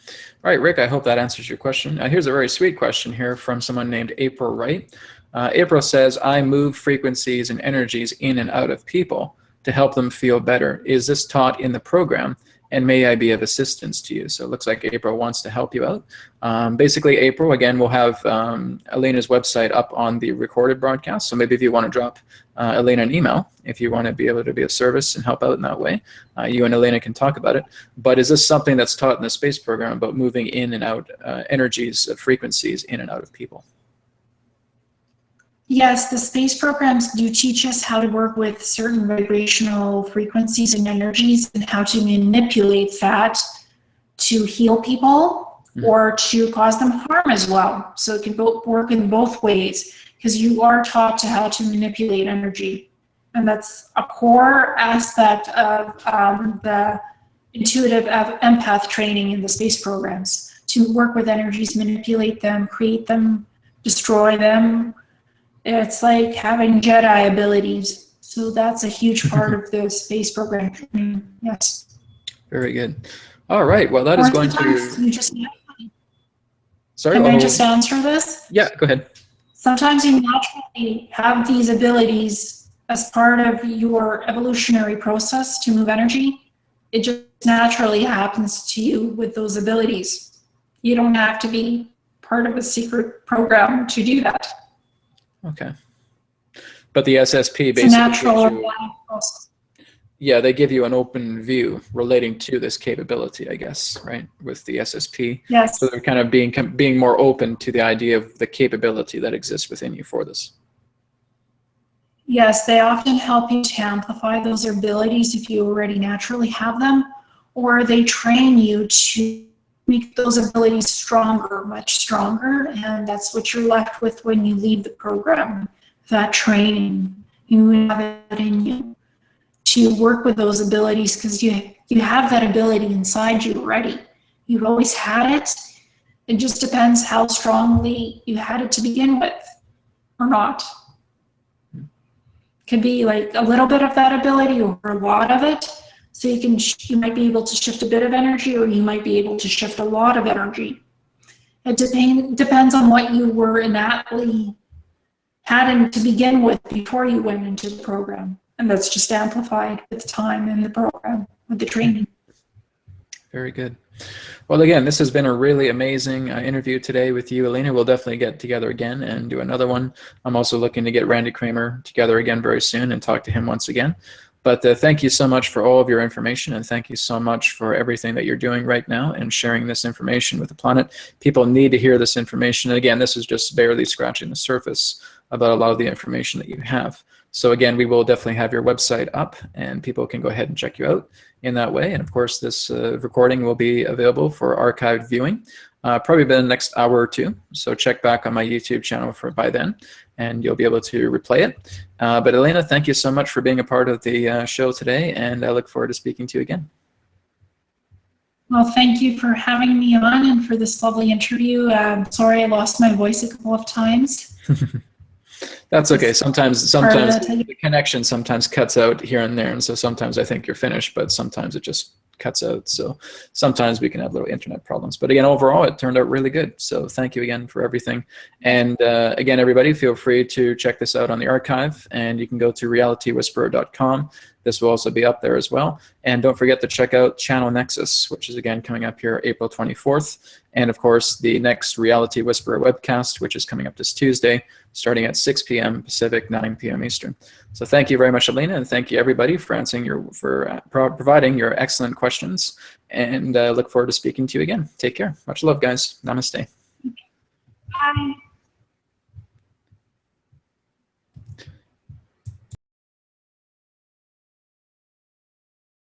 All right, Rick, I hope that answers your question. Here's a very sweet question here from someone named April Wright. April says, I move frequencies and energies in and out of people to help them feel better. Is this taught in the program? And may I be of assistance to you? So it looks like April wants to help you out. Basically, April, again, we'll have Elena's website up on the recorded broadcast. So maybe if you want to drop Elena an email, if you want to be able to be of service and help out in that way, you and Elena can talk about it. But is this something that's taught in the space program about moving in and out energies, frequencies in and out of people? Yes, the space programs do teach us how to work with certain vibrational frequencies and energies and how to manipulate that to heal people or to cause them harm as well. So it can work in both ways because you are taught to how to manipulate energy. And that's a core aspect of the intuitive empath training in the space programs, to work with energies, manipulate them, create them, destroy them. It's like having Jedi abilities. So that's a huge part of the space program. Yes. Very good. All right. Well, that is going to... Sorry? Can I just answer this? Yeah, go ahead. Sometimes you naturally have these abilities as part of your evolutionary process to move energy. It just naturally happens to you with those abilities. You don't have to be part of a secret program to do that. Okay. But the SSP basically it's a natural organic process. Yeah, they give you an open view relating to this capability, I guess, right? With the SSP. Yes. So they're kind of being more open to the idea of the capability that exists within you for this. Yes, they often help you to amplify those abilities if you already naturally have them, or they train you to make those abilities stronger, much stronger, and that's what you're left with when you leave the program, that training. You have it in you to work with those abilities because you have that ability inside you already. You've always had it. It just depends how strongly you had it to begin with or not. Could be like a little bit of that ability or a lot of it. So you might be able to shift a bit of energy, or you might be able to shift a lot of energy. It depends on what you were innately had to begin with before you went into the program. And that's just amplified with time in the program, with the training. Very good. Well, again, this has been a really amazing interview today with you, Elena. We'll definitely get together again and do another one. I'm also looking to get Randy Kramer together again very soon and talk to him once again. But thank you so much for all of your information, and thank you so much for everything that you're doing right now and sharing this information with the planet. People need to hear this information. And again, this is just barely scratching the surface about a lot of the information that you have. So again, we will definitely have your website up, and people can go ahead and check you out in that way. And of course, this recording will be available for archived viewing probably within the next hour or two. So check back on my YouTube channel for by then, and you'll be able to replay it. But Elena, thank you so much for being a part of the show today, and I look forward to speaking to you again. Well, thank you for having me on and for this lovely interview. Sorry I lost my voice a couple of times. That's okay. Sometimes the connection sometimes cuts out here and there, and so sometimes I think you're finished, but sometimes it just cuts out. So sometimes we can have little internet problems. But again, overall, it turned out really good. So thank you again for everything. And again, everybody, feel free to check this out on the archive, and you can go to realitywhisperer.com. This will also be up there as well. And don't forget to check out Channel Nexus, which is again coming up here April 24th. And of course, the next Reality Whisperer webcast, which is coming up this Tuesday, starting at 6 p.m. Pacific, 9 p.m. Eastern. So thank you very much, Elena, and thank you everybody for answering providing your excellent questions. And look forward to speaking to you again. Take care. Much love, guys. Namaste. Bye.